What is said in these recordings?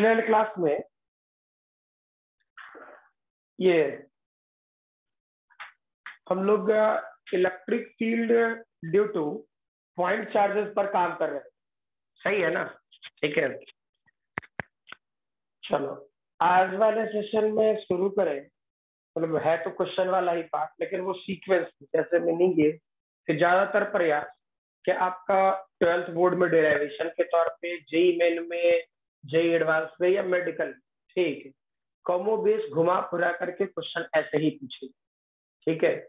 Class में ये हम लोग electric field due two point charges पर काम कर रहे हैं, सही है ना? ठीक है, चलो आज वाले सेशन में शुरू करें। मतलब है तो क्वेश्चन वाला ही पार्ट, लेकिन वो सीक्वेंस जैसे मीनिंग ये कि ज्यादातर प्रयास कि आपका 12th बोर्ड में डेरिवेशन के तौर पे, जेई मेन में, जेई एडवांस में या मेडिकल, ठीक है, कॉमो बेस घुमा फिरा करके क्वेश्चन ऐसे ही पूछे, ठीक है।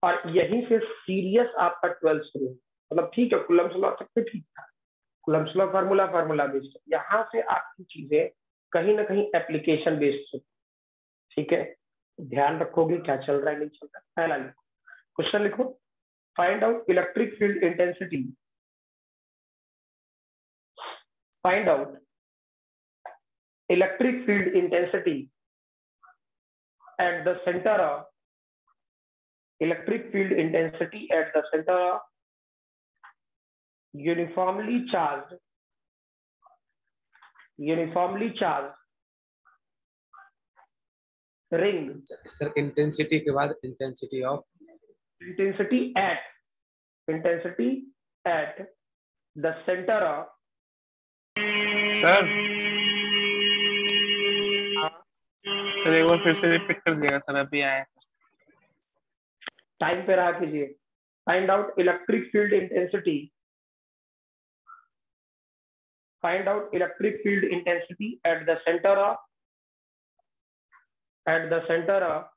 और यहीं से सीरियस आपका 12th शुरू, मतलब ठीक है कूलम्ब्स लॉ तक तो ठीक था, कूलम्ब्स लॉ फार्मूला बेस्ड, यहाँ से आपकी चीजें कहीं ना कहीं एप्लीकेशन बेस्ड, ठीक है। ध्यान रखोगे क्या चल रहा है नहीं चल रहा है। पहला लिखो, क्वेश्चन लिखो, find out electric field intensity, find out electric field intensity at the center of electric field intensity at the center of uniformly charged ring. Sir intensity के बाद intensity at the center of sir एक बार फिर से repeat कर दिएगा sir, अभी आया time पे रहा कीजिए। Find out electric field intensity, find out electric field intensity at the centre of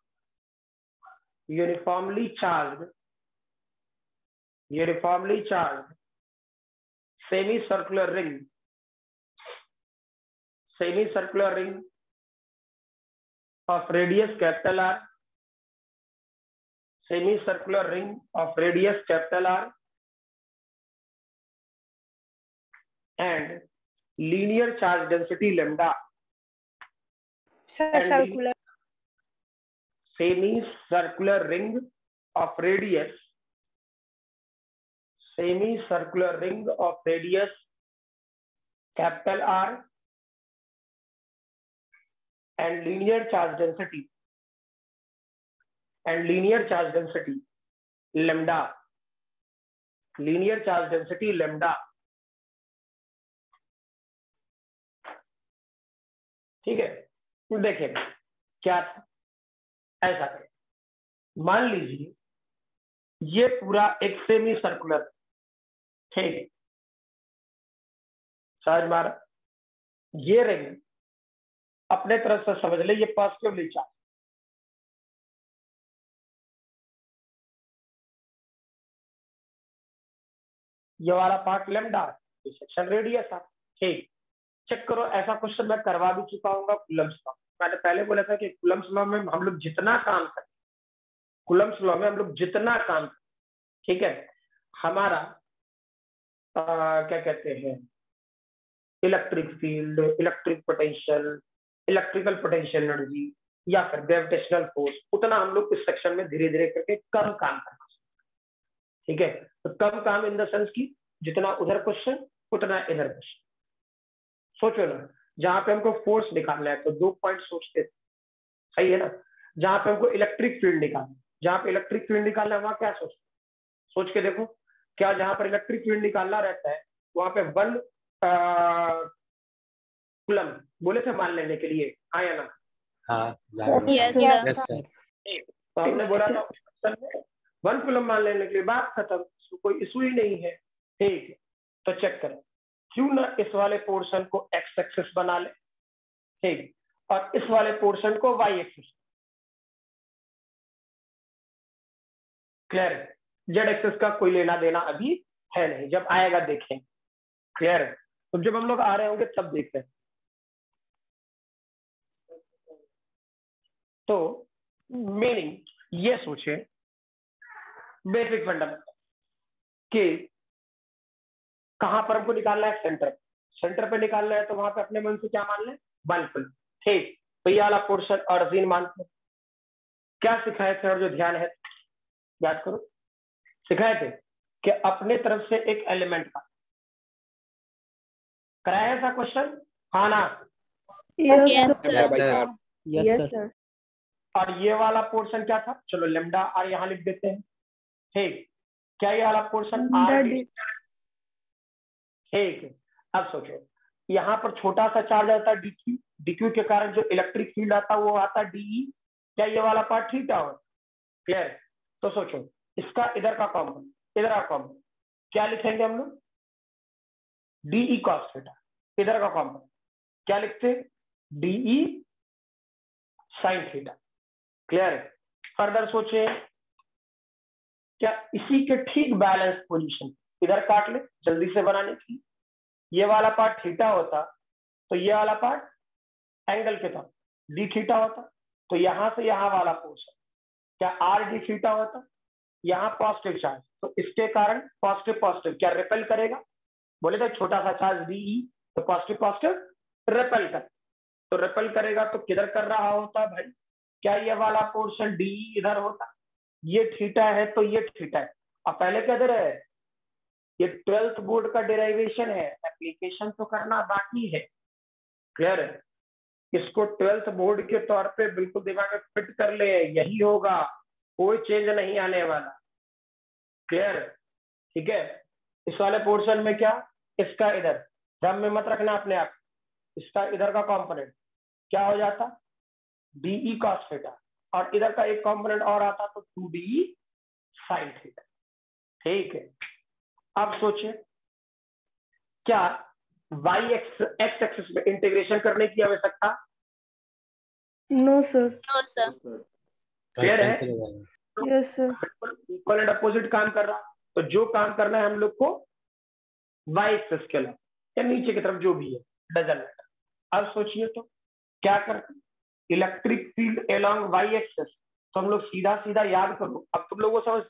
uniformly charged semicircular ring of radius capital R, semicircular ring of radius capital R and linear charge density lambda. Circular. Semicircular ring of radius capital R and linear charge density lambda. ठीक है, तो देखिए क्या था, ऐसा करें, मान लीजिए ये पूरा एक सेमी सर्कुलर, ठीक, समझ मारा, ये रिंग अपने तरफ से समझ ले ये पॉजिटिवली चार्ज, ये वाला पार्ट लैम्डा, सेक्शन रेडियस है, ठीक। चेक करो, ऐसा क्वेश्चन मैं करवा भी चुका हूँ कूलम्ब्स लॉ। मैंने पहले बोला था कि कूलम्ब्स लॉ में हम लोग जितना काम करें, ठीक है, हमारा क्या कहते हैं, electric field, electric potential, electrical potential energy या फिर ग्रेविटेशनल फोर्स, उतना हम लोग इस सेक्शन में धीरे धीरे करके कम काम करना, ठीक है। तो कम काम इन द सेंस की जितना उधर क्वेश्चन उतना इधर क्वेश्चन। सोचो ना, जहां पे हमको फोर्स निकालना है तो 2 पॉइंट सोचते थे, सही है ना। जहां पे हमको इलेक्ट्रिक फील्ड निकालना है वहां क्या सोच के देखो, क्या जहां पर इलेक्ट्रिक फील्ड निकालना रहता है वहां पे 1 कूलम बोले थे मान लेने के लिए, हाँ या ना? Yes sir. तो हमने बोला था 1 कूलम मान लेने के लिए बात खत्म, कोई इशू ही नहीं है, ठीक है। तो चेक करें, क्यों ना इस वाले पोर्शन को एक्स एक्सिस बना ले, ठीक, और इस वाले पोर्शन को वाई एक्सिस। क्लियर है? जेड एक्सिस का कोई लेना देना अभी है नहीं, जब आएगा देखें। क्लियर है? तो जब हम लोग आ रहे होंगे तब देखते हैं। तो मीनिंग ये सोचे, बेसिक फंडामेंटल कि कहां पर हमको निकालना है, सेंटर पे निकालना है, तो वहां पे अपने मन से क्या मान लें, 1 कूलम, ठीक। तो ये वाला पोर्शन अर्जिन मानते, क्या सिखाए थे और जो ध्यान है याद करो, सिखाए थे कि अपने तरफ से एक एलिमेंट का कराया था क्वेश्चन, हाँ ना? Yes, Yes, sir. sir. Yes, sir. और ये वाला पोर्शन क्या था? चलो लेमडा आर यहाँ लिख देते हैं। ठीक, क्या ये वाला पोर्शन आर डी? ठीक है। अब सोचो, यहाँ पर छोटा सा चार्ज आता है डीक्यू, डीक्यू के कारण जो इलेक्ट्रिक फील्ड आता है वो आता है डीई। क्या ये वाला पार्ट थीटा हो? क्लियर? तो सोचो, इसका इधर का कॉम्पोनेंट, इधर का कॉम्पोनेंट क्या लिखेंगे हम लोग? DE cos theta. इधर का कॉम्पोनेंट क्या लिखते? DE sine theta. क्लियर है? फर्दर सोचे, क्या इसी के ठीक बैलेंस पोजीशन इधर काट ले जल्दी से बनाने की। ये वाला पार्ट थीटा होता तो ये वाला पार्ट एंगल के था डी थीटा होता, तो यहां से यहां वाला पोर्शन क्या आर डी थीटा होता। यहाँ पॉजिटिव चार्ज, तो इसके कारण पॉजिटिव पॉजिटिव क्या रिपेल करेगा? बोले तो छोटा सा चार्ज डीई, तो पॉजिटिव पॉजिटिव रिपेल कर, तो रिपेल करेगा तो किधर कर रहा होता भाई? क्या ये वाला पोर्शन डीई इधर होता? ये थीटा है तो ये थीटा है। अब पहले क्या दे रहे हैं? ये 12th बोर्ड का डेरिवेशन है, एप्लीकेशन तो करना बाकी है। क्लियर है? इसको 12th बोर्ड के तौर पे बिल्कुल दिमाग में फिट कर ले, यही होगा, कोई चेंज नहीं आने वाला। क्लियर? ठीक है। इस वाले पोर्शन में क्या, इसका इधर ध्यान में मत रखना अपने आप, इसका इधर का कंपोनेंट क्या हो जाता? डीई कॉस थीटा, और इधर का एक कंपोनेंट और आता तो 2d साइन थीटा। ठीक है। अब सोचिए, क्या वाई एक्स एक्सिस में इंटीग्रेशन करने की आवश्यकता? No, sir. No, sir. Clear है? Cancel हो जाएगा। Yes, sir. Equal and opposite काम कर रहा, तो जो काम करना है हम लोग को वाई एक्सिस के लिए या नीचे की तरफ जो भी है, डजंट मैटर। अब सोचिए तो क्या करते, electric field along Y axis, तो हम लोग सीधा सीधा याद करो। अब तुम लोगों को समझ,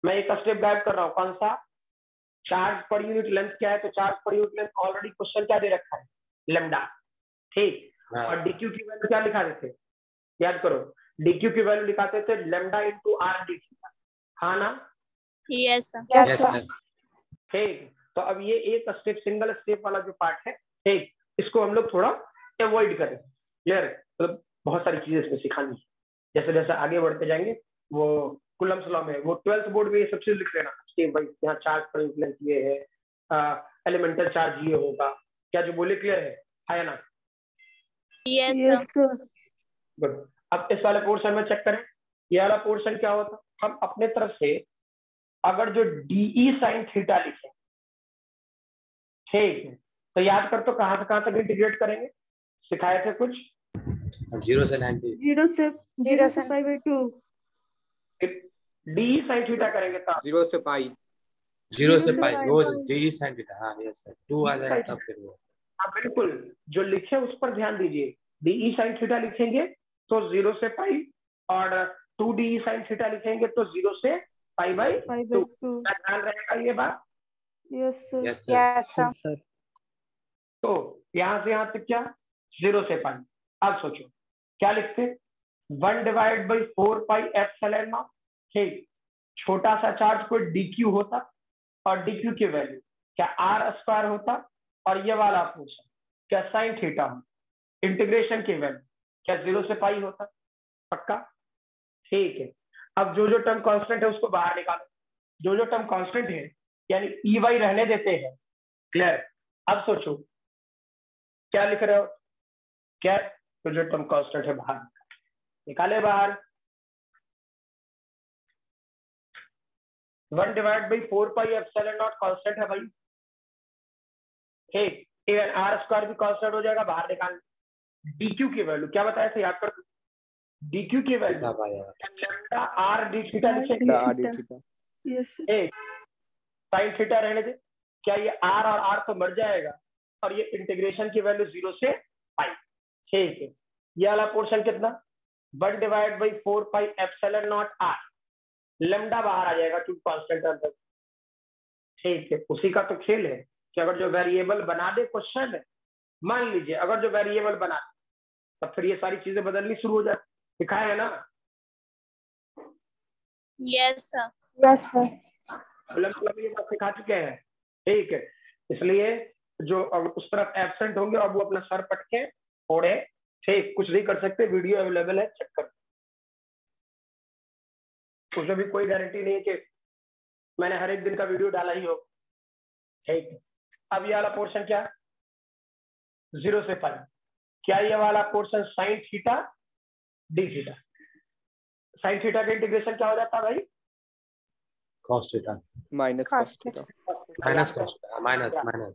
मैं एक स्टेप गाइड कर रहा हूँ, कौन सा? चार्ज पर यूनिट लेंथ क्या है? तो charge per unit length already question क्या दे रखा है? लेमडा। ठीक, हाँ। और डीक्यू की वैल्यू क्या लिखाते थे? याद करो, डीक्यू की वैल्यू लिखाते थे lambda into R D theta. हाँ ना? Yes, sir. Yes, sir. ठीक, तो अब ये एक स्टेप, सिंगल स्टेप वाला जो पार्ट है, ठीक, इसको हम लोग थोड़ा अवॉइड करें। क्लियर? तो बहुत सारी चीजें इसमें सिखानी है, जैसे जैसे आगे बढ़ते जाएंगे। वो कुलम्स लॉ में, वो 12th बोर्ड में ये सब चीज लिख लेना स्टेप वाइज, यहाँ चार्ज पर यूनिट ये है, एलिमेंटल चार्ज ये होगा, क्या जो बोले क्लियर है ना? Yes, sir. Yes, sir. Good. अब इस वाले पोर्शन में चेक करें, ये वाला पोर्शन क्या होता? हम अपने तरफ से अगर जो डीई साइन थीटा लिखे, ठीक है, तो याद कर, तो कहां से कहां तक इंटीग्रेट करेंगे? सिखाए थे कुछ? 0 से 90। 0 से pi by 2. DE sine theta करेंगे तो 0 से पाई। 0 से से पाई, pi. वो डी साइन थीटा। हाँ, यस सर। 2 आ जाएगा तब फिर वो। हाँ बिल्कुल, जो लिखे उस पर ध्यान दीजिए। डीई साइन थीटा लिखेंगे तो 0 से पाई, और 2d साइन थीटा लिखेंगे तो 0 से पाई बाई Pi 2। by 2. ध्यान रहेगा ये बात। Yes, sir. Yes sir. Yes, sir. तो यहां से यहां तक क्या? 0 से पाई। अब सोचो क्या लिखते? 1 divide by 4 pi epsilon not. ठीक, छोटा सा चार्ज कोई डीक्यू होता, और डीक्यू की वैल्यू क्या आर स्क्वायर होता, और ये वाला पोर्शन क्या साइन थीटा हो। इंटीग्रेशन की वैल्यू क्या 0 से पाई होता? पक्का? ठीक है। अब जो जो टर्म कांस्टेंट है उसको बाहर निकालो, जो जो टर्म कांस्टेंट है यानी ई वाई रहने देते हैं। क्लियर? अब सोचो क्या लिख रहे हो? क्या तो जो टर्म कांस्टेंट है बाहर निकाले, बाहर 1 divide by 4 pi epsilon not constant है भाई। ठीक, इवन आर स्क्वायर भी कांस्टेंट हो जाएगा, बाहर निकाल। डीक्यू की वैल्यू क्या बताया था, याद कर। डीक्यू की वैल्यू थीटा पाई आएगा। Lambda R D theta R लिखेंगे। d R D theta. Theta. Yes, sir. Sine theta रहने दे, क्या ये आर और आर तो मर जाएगा, और ये इंटीग्रेशन की वैल्यू 0 से पाई। ठीक है, ये वाला पोर्शन कितना? 1 divide by 4 pi epsilon naught R. Lambda बाहर आ जाएगा क्योंकि कांस्टेंट है। ठीक है, उसी का तो खेल है कि अगर जो वेरिएबल बना दे क्वेश्चन, मान लीजिए अगर जो वेरिएबल बना दे, तब फिर ये सारी चीजें बदलनी शुरू हो जाए। दिखाया है ना? Yes, sir. Yes, sir. मतलब ये बात सिखा चुके हैं। ठीक है, इसलिए जो उस तरफ एब्सेंट होंगे और वो अपना सर पटके फोड़े, ठीक, कुछ नहीं कर सकते, वीडियो अवेलेबल है, चेक कर। उसमें भी कोई गारंटी नहीं है कि मैंने हर एक दिन का वीडियो डाला ही हो, ठीक। अब ये वाला पोर्शन क्या, 0 से पाई, क्या ये वाला portion sine theta D theta, sine theta का इंटीग्रेशन क्या हो जाता है भाई, cos theta minus Cos cos theta minus cos minus minus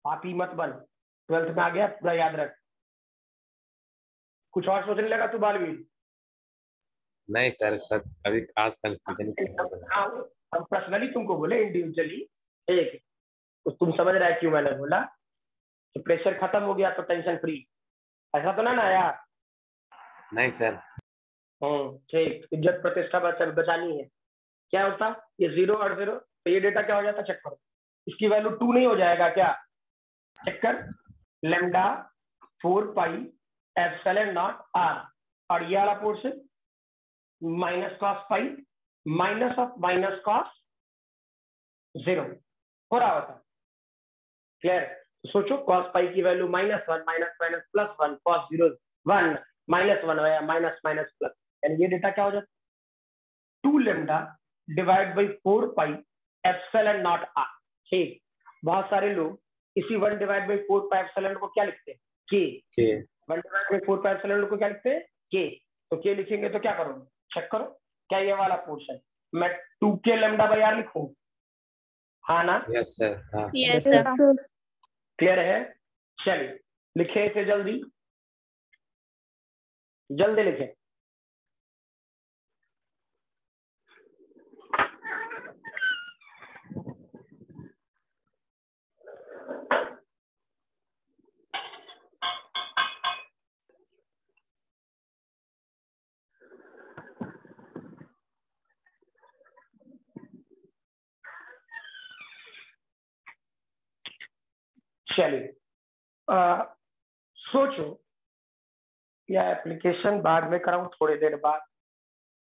पापी मत बन, 12th में आ गया, पूरा याद रख। कुछ और सोचने लगा तू बालवीर? नहीं सर अभी खास कंफ्यूजन हाँ, हम पर्सनली तुमको बोले, इंडिविजुअली, ठीक, तो तुम समझ रहा है क्यों मैंने बोला कि प्रेशर खत्म हो गया तो टेंशन फ्री, ऐसा तो ना यार? नहीं सर ठीक, इज्जत प्रतिष्ठा बचानी है। क्या होता ये 0 और 0, तो ये डेटा क्या हो जाता, चेक करो, इसकी वैल्यू 2 नहीं हो जाएगा क्या, चेक कर, lambda 4 pi epsilon naught R, और ये वाला portion minus cos pi minus of minus cos 0 हो रहा होता, क्लियर? तो सोचो कॉस पाई की value -1 minus minus plus 1 cos 0 1 -1 या माइनस माइनस प्लस, यानी ये डेटा क्या हो जाता, 2 lambda divide by 4 pi epsilon naught R, ठीक। बहुत सारे लोग इसी 1 डिवाइड बाई 4 पाई एप्सिलॉन को क्या लिखते हैं, के, 1 डिवाइड बाई 4 पाई एप्सिलॉन को क्या लिखते हैं, के, तो के लिखेंगे तो क्या करोगे, चेक करो, क्या ये वाला पोर्शन मैं 2k लैम्डा बाई आर लिखूं, हाँ ना? यस सर हाँ Yes, sir. क्लियर है? चलिए लिखे इसे, जल्दी जल्दी लिखे। चलिए सोचो, या एप्लीकेशन बाद में कराऊं थोड़ी देर बाद,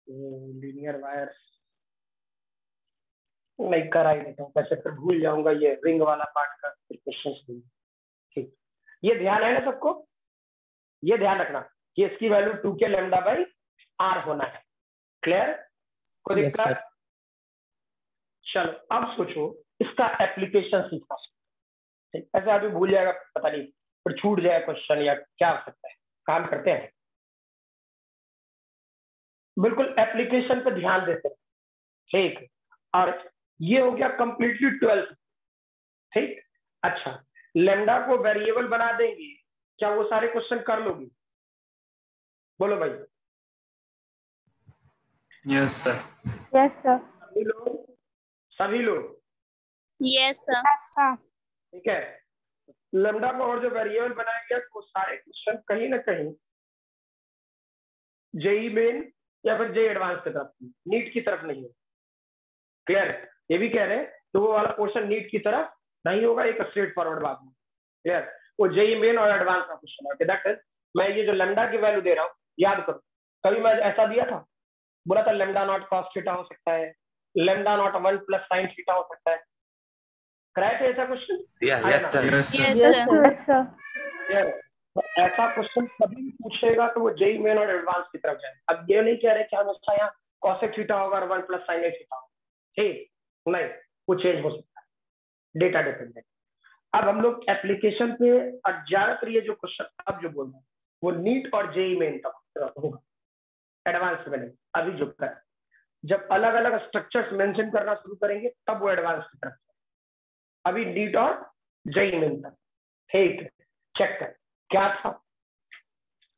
लीनियर वायर्स नहीं करा ही देता हूँ, वैसे फिर भूल जाऊंगा ये रिंग वाला पार्ट का क्वेश्चन, ठीक। ये ध्यान है ना सबको, ये ध्यान रखना कि इसकी value 2k lambda by are होना है, क्लियर? कोई दिक्कत? चलो अब सोचो इसका एप्लीकेशन सीखना, ऐसे आदमी भूल जाएगा, पता नहीं फिर छूट जाए क्वेश्चन या क्या हो सकता है, काम करते हैं, बिल्कुल एप्लीकेशन पे ध्यान देते हैं, ठीक। और ये हो गया कंप्लीटली 12th, ठीक। अच्छा, लैम्डा को वेरिएबल बना देंगे, क्या वो सारे क्वेश्चन कर लोगी? बोलो भाई। यस सर सभी लोग Yes, sir. ठीक है। लैम्डा को और जो वेरिएबल बनाएंगे वो सारे क्वेश्चन कहीं ना कहीं जेई मेन या फिर जेई एडवांस की तरफ, नीट की तरफ नहीं है, क्लियर? ये भी कह रहे हैं तो वो वाला क्वेश्चन नीट की तरफ नहीं होगा, एक स्ट्रेट फॉरवर्ड बात में, क्लियर? वो जेई मेन और एडवांस का क्वेश्चन है, दैट इज मैं ये जो लैम्डा की वैल्यू दे रहा हूँ, याद करो कभी मैं ऐसा दिया था, बोला था लैम्डा नॉट कॉस थीटा हो सकता है, lambda naught 1 plus sine theta हो सकता है, कराए थे ऐसा question? Yes sir Yes, sir. ऐसा क्वेश्चन कभी पूछेगा तो वो जेई मेन और एडवांस की तरफ जाए। अब ये नहीं कह रहे कि हमेशा यहाँ कॉसेक थीटा होगा और 1 प्लस साइन थीटा होगा, ठीक नहीं, वो चेंज हो सकता है, डेटा डिपेंडेंट। अब हम लोग एप्लीकेशन पे, और ज्यादातर ये जो क्वेश्चन अब जो बोल रहे हैं वो नीट और जेई मेन तक होगा, एडवांस में नहीं। अभी जो कर जब अलग अलग स्ट्रक्चर्स मेंशन करना शुरू करेंगे तब वो एडवांस की तरफ, अभी नीट और जेई मेन तक, ठीक है। चेक कर क्या था,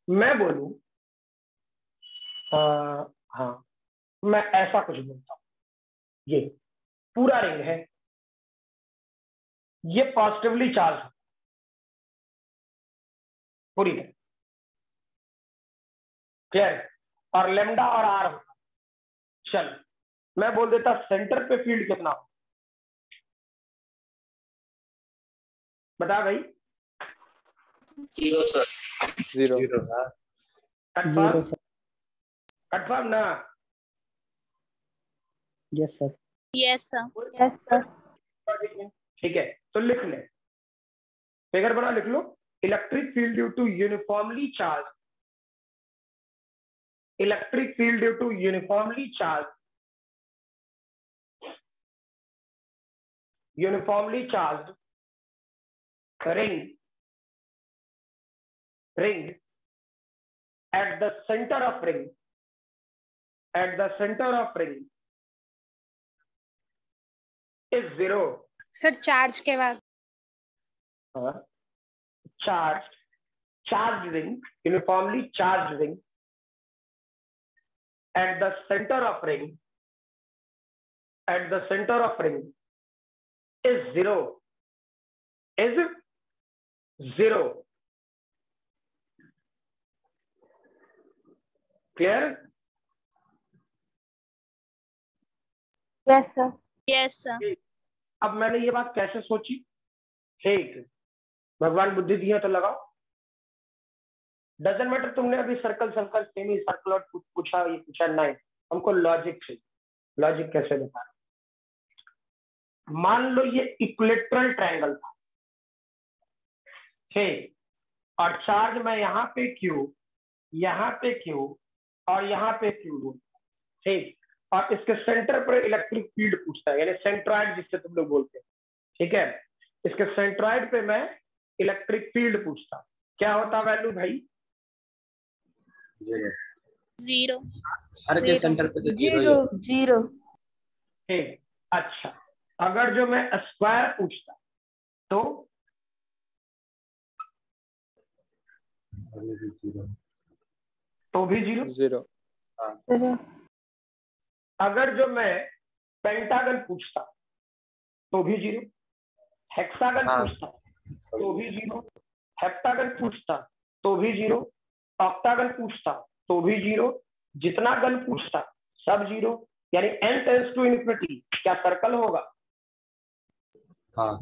मैं बोलूं हाँ, मैं ऐसा कुछ बोलता हूं, ये पूरा रिंग है, ये पॉजिटिवली चार्ज है पूरी तरह, क्लियर? और लैम्डा और आर होता, चल मैं बोल देता सेंटर पे फील्ड कितना हो, बता भाई। 0 सर 0 कंफर्म ना? Yes, sir. कोई ठीक है, तो लिख ले, फिगर बना लिख लो, electric field due to uniformly charge, electric field due to uniformly charge, uniformly charged ring at the center of ring is zero. Sir charge के बाद charged ring, uniformly charged ring at the center of ring is zero. Clear? Yes, sir. Yes sir अब मैंने ये बात कैसे सोची? ठीक, भगवान बुद्धि दिया तो लगाओ। डजंट मैटर तुमने अभी सर्कल सेमी सर्कल और पूछा, ये पूछा नहीं, हमको लॉजिक चाहिए। लॉजिक कैसे बता? मान लो ये इक्विलेटरल ट्रायंगल था, ठीक, और चार्ज मैं यहाँ पे Q, यहाँ पे Q और यहाँ पे Q दूं, ठीक, और इसके सेंटर पर इलेक्ट्रिक फील्ड पूछता है, यानी सेंट्रॉइड जिससे तुम लोग बोलते हैं, ठीक है, इसके सेंट्रॉइड पे मैं इलेक्ट्रिक फील्ड पूछता, क्या होता वैल्यू भाई? जीरो हर के सेंटर पे तो जीरो ही जीरो। ठीक, अच्छा, अगर जो मैं स्क्वायर पूछता तो भी जीरो। अगर जो मैं पेंटागन पूछता तो भी जीरो, हेक्सागन पूछता तो भी जीरो, हेप्टागन पूछता तो भी जीरो, ऑक्टागन पूछता तो भी जीरो, जितना गन पूछता सब जीरो, यानी n टेंड्स टू इन्फिनिटी क्या सर्कल होगा? हाँ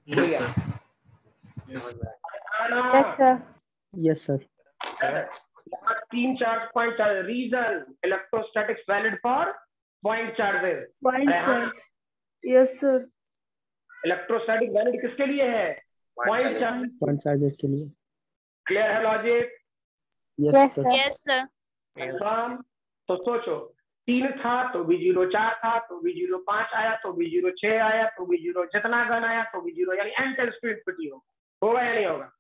यस सर। Yes sir. यहाँ 3 charge point charge, region electrostatics valid for point charges. Point charge. Yes sir. Electrostatic valid किसके लिए है? Point charge. पॉइंट चार्जेस के लिए। क्लियर है logic? Yes sir. Yes sir exam तो सोचो, 3 था तो भी जीरो, 4 था तो भी जीरो, 5 आया तो भी जीरो, 6 आया तो भी जीरो, जितना गन आया तो भी जीरो, यानी n टेंड्स टू इन्फिनिटी होगा या नहीं होगा?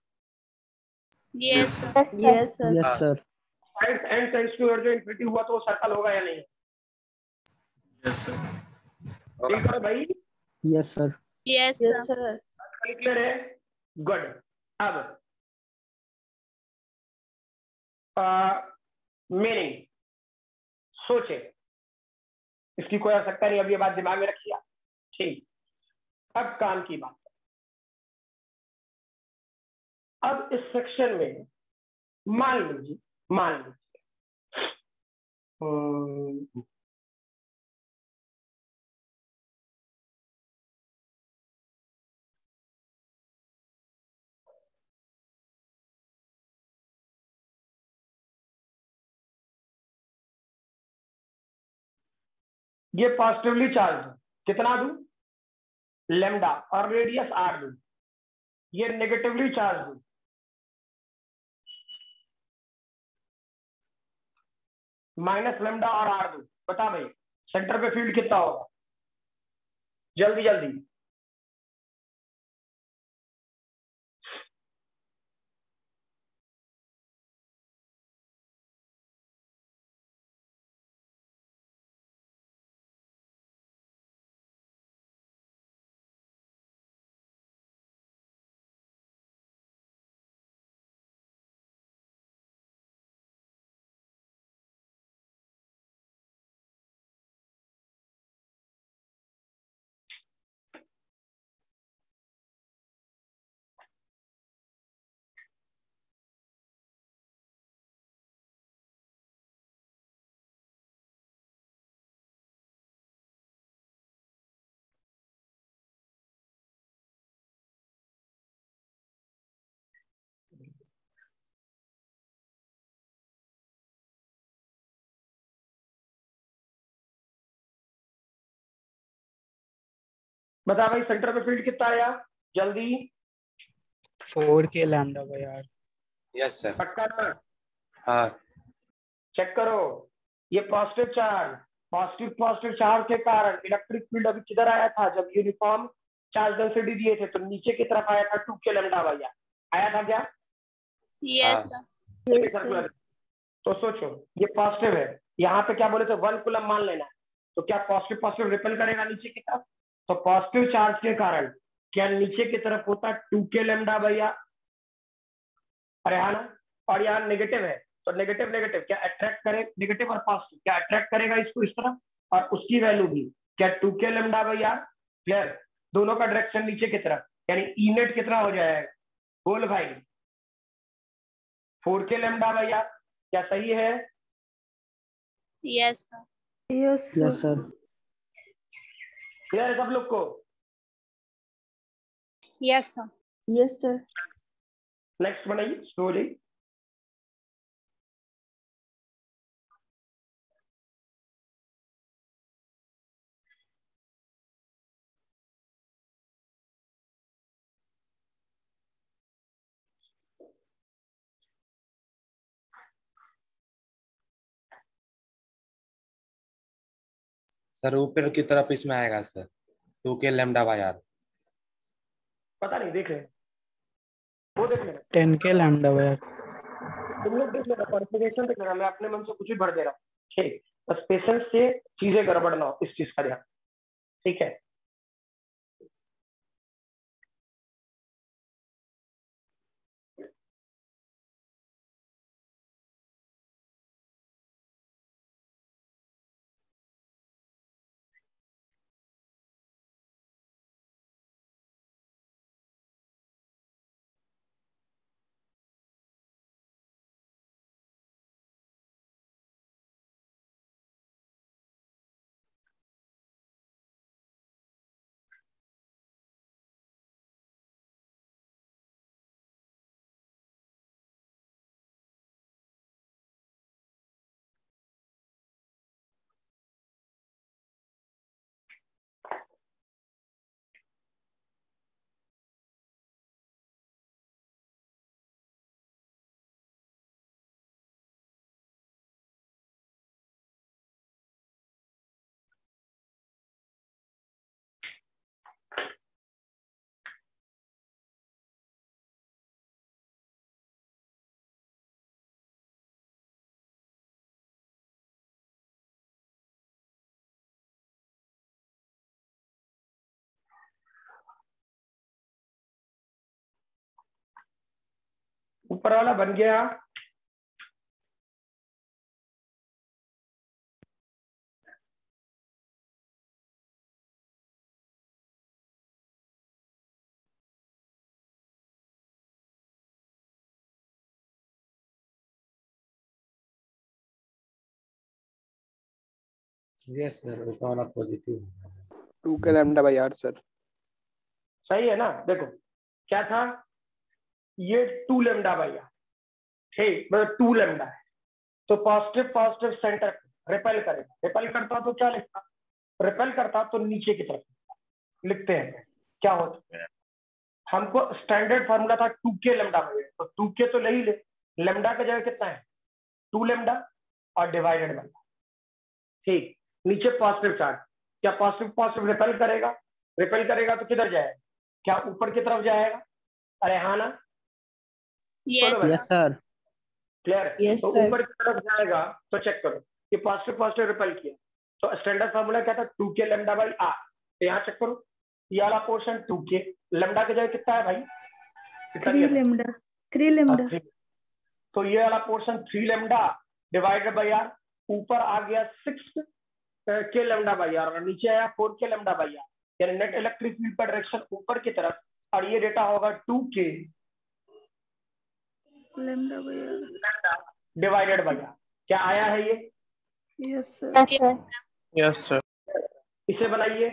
Yes yes sir. Yes sir. n tends to infinity हुआ तो सर्कल होगा या नहीं? Yes sir. ठीक है भाई? Yes sir. Yes yes sir sir. Clear है? गुड। अब मीनिंग सोचे, इसकी कोई आवश्यकता नहीं, अब ये बात दिमाग में रखिए। ठीक, अब काम की बात। अब इस सेक्शन में मान लीजिए ये पॉजिटिवली चार्ज, कितना दूं? लेमडा, और रेडियस r दूं। ये नेगेटिवली चार्ज दूं, माइनस लेमडा और r दूं। बता भाई सेंटर पे फील्ड कितना होगा? जल्दी जल्दी। बता भाई सेंटर पे फील्ड कितना आया जल्दी। 4k lambda by R. Yes sir. पक्का ना। हाँ चेक करो ये पॉजिटिव पॉजिटिव चार्ज के कारण इलेक्ट्रिक फील्ड अभी किधर आया था जब यूनिफॉर्म चार्ज डेंसिटी दिए थे तो नीचे की तरफ आया था 2k लैम्डा भैया आया था क्या। Yes sir. Yes sir. तो सोचो ये पॉजिटिव है यहाँ पे क्या बोले थे 1 कूलम मान लेना तो क्या पॉजिटिव पॉजिटिव रिपेल करेगा नीचे की तरफ तो पॉजिटिव चार्ज के कारण क्या नीचे की तरफ होता 2k लैम्डा भैया। अरे हाँ ना। और यहाँ नेगेटिव है तो नेगेटिव नेगेटिव क्या अट्रैक्ट करे नेगेटिव और पॉजिटिव क्या अट्रैक्ट करेगा इसको इस तरफ और उसकी वैल्यू भी क्या 2k लैम्डा भैया। क्लियर दोनों का डायरेक्शन नीचे की तरफ यानी ई नेट कितना हो जाएगा बोल भाई 4k लैम्डा भैया क्या सही है। Yes sir. Yes yes sir. Sir. Clear है सब लोग को। Yes sir. Yes sir. Next बनाइए स्लोली। सर ऊपर की तरफ इसमें आएगा sir 2k lambda by are. पता नहीं देख लेना वो देख लेना 10k लैम्डा बाय आर। तुम लोग देख लेना कॉन्फ़िगरेशन देख लेना मैं अपने मन से कुछ भी भर दे रहा हूँ ठीक बस पेशेंस से चीजें गड़बड़ ना हो इस चीज का ध्यान ठीक है। ऊपर वाला बन गया। यस सर ऊपर वाला positive. 2k lambda by R sir. सही है ना देखो क्या था ये 2 लैम्डा भैया ठीक मतलब 2 लैम्डा है तो पॉजिटिव पॉजिटिव सेंटर रिपेल करेगा रिपेल करता तो क्या लिखता रिपेल करता तो नीचे की तरफ लिखते हैं क्या होता है हमको स्टैंडर्ड फार्मूला था 2k लैम्डा भैया तो 2k तो ले ही ले लैम्डा का जगह कितना है 2 लैम्डा और डिवाइडेड बाय ठीक नीचे पॉजिटिव चार्ज क्या पॉजिटिव पॉजिटिव रिपेल करेगा तो किधर जाएगा क्या ऊपर की तरफ जाएगा। अरे हाँ ना बोलो यस बेटा यस सर। क्लियर Yes, तो sir. ऊपर की तरफ जाएगा तो चेक करो कि पॉजिटिव पॉजिटिव रिपेल किया तो स्टैंडर्ड फार्मूला क्या था 2k लैम्डा बाई आर तो यहाँ चेक करो ये वाला पोर्शन 2k लैम्डा की जगह कितना है भाई कितना 3 दिया था? lambda. 3 lambda. 3 तो ये वाला portion 3 lambda divided by R ऊपर आ गया 6k लैम्डा बाई आर और नीचे आया 4k लैम्डा बाई आर यानी नेट इलेक्ट्रिक फील्ड का डायरेक्शन ऊपर की तरफ और ये डेटा होगा 2k Lambda by r. Lambda divided by R क्या आया है ये Yes, sir. Yes sir. Yes sir. इसे बनाइए।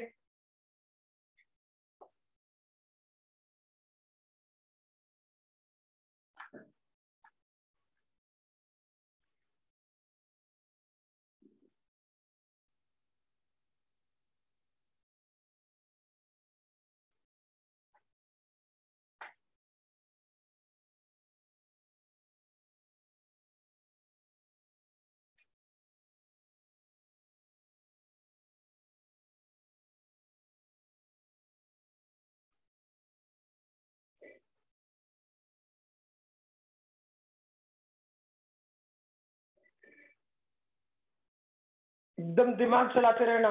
एकदम दिमाग चलाते रहना,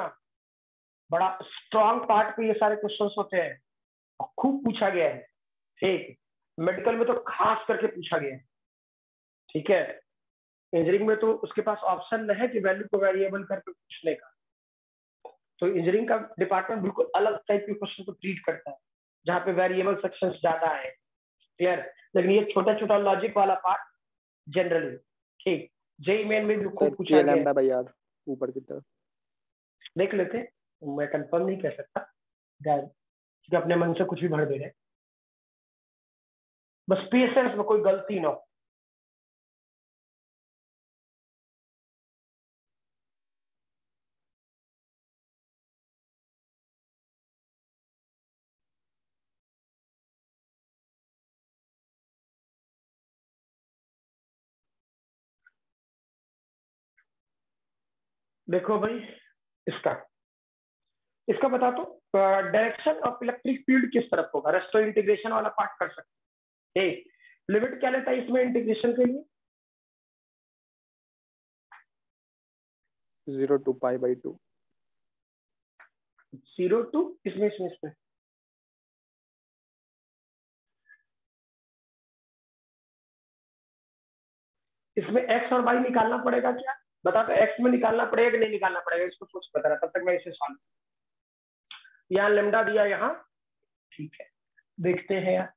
बड़ा स्ट्रॉन्ग पार्ट पे ये सारे क्वेश्चंस होते हैं और खूब पूछा गया है। ठीक, मेडिकल में तो खास करके पूछा गया है। ठीक है, इंजीनियरिंग में तो उसके पास ऑप्शन है कि वैल्यू को वेरिएबल करके पूछने का। तो इंजीनियरिंग का डिपार्टमेंट बिल्कुल अलग टाइप के क्वेश्चन को ट्रीट करता है, जहाँ पे वेरिएबल सेक्शंस ज्यादा है। क्लियर? लेकिन ये छोटा छोटा लॉजिक वाला पार्ट जनरली, ठीक, जेई मेन में भी खूब पूछा गया है। भाई यार ऊपर की तरफ देख लेते, मैं कंफर्म नहीं कह सकता क्योंकि अपने मन से कुछ भी भर दे रहे, बस पेशेंस में कोई गलती ना हो। देखो भाई, इसका बता दो, डायरेक्शन ऑफ इलेक्ट्रिक फील्ड किस तरफ होगा। रेस्टो इंटीग्रेशन वाला पार्ट कर सकते हैं। लिमिट क्या लेता है इसमें इंटीग्रेशन के लिए? 0 to π/2 0 to इसमें इसमें एक्स और वाई निकालना पड़ेगा क्या? बता दो, एक्स में निकालना पड़ेगा कि नहीं निकालना पड़ेगा, इसको सोच बता रहा, तब तक मैं इसे सॉल्व। यहाँ लेमडा दिया यहाँ, ठीक है, देखते हैं यार।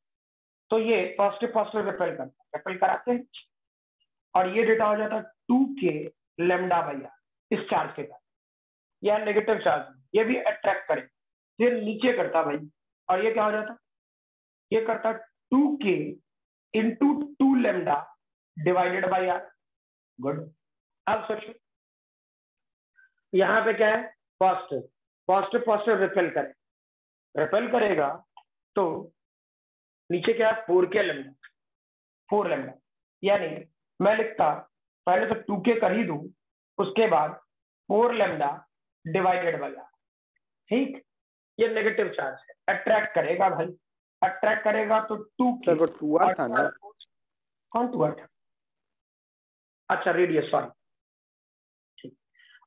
तो ये पॉजिटिव रिपेल कराते हैं और ये डेटा हो जाता है 2k लेमडा बाई आर इस चार्ज के साथ। यह नेगेटिव चार्ज, ये भी अट्रैक्ट करे, फिर नीचे करता भाई, और ये क्या हो जाता, ये करता 2k into 2 lambda divided by R. Good. अब सोचो, यहाँ पे क्या है, पॉजिटिव रिपेल करेगा तो नीचे क्या है, 4k लेमडा, 4 लेमडा, यानी मैं लिखता पहले तो 2k कर ही दूं, उसके बाद 4 लेमडा डिवाइडेड बाई आर। ठीक, ये नेगेटिव चार्ज है, अट्रैक्ट करेगा भाई, अट्रैक्ट करेगा तो 2k। सर वो 2r था ना? कौन 2r था? अच्छा, रेडियस, सॉरी, ठीक,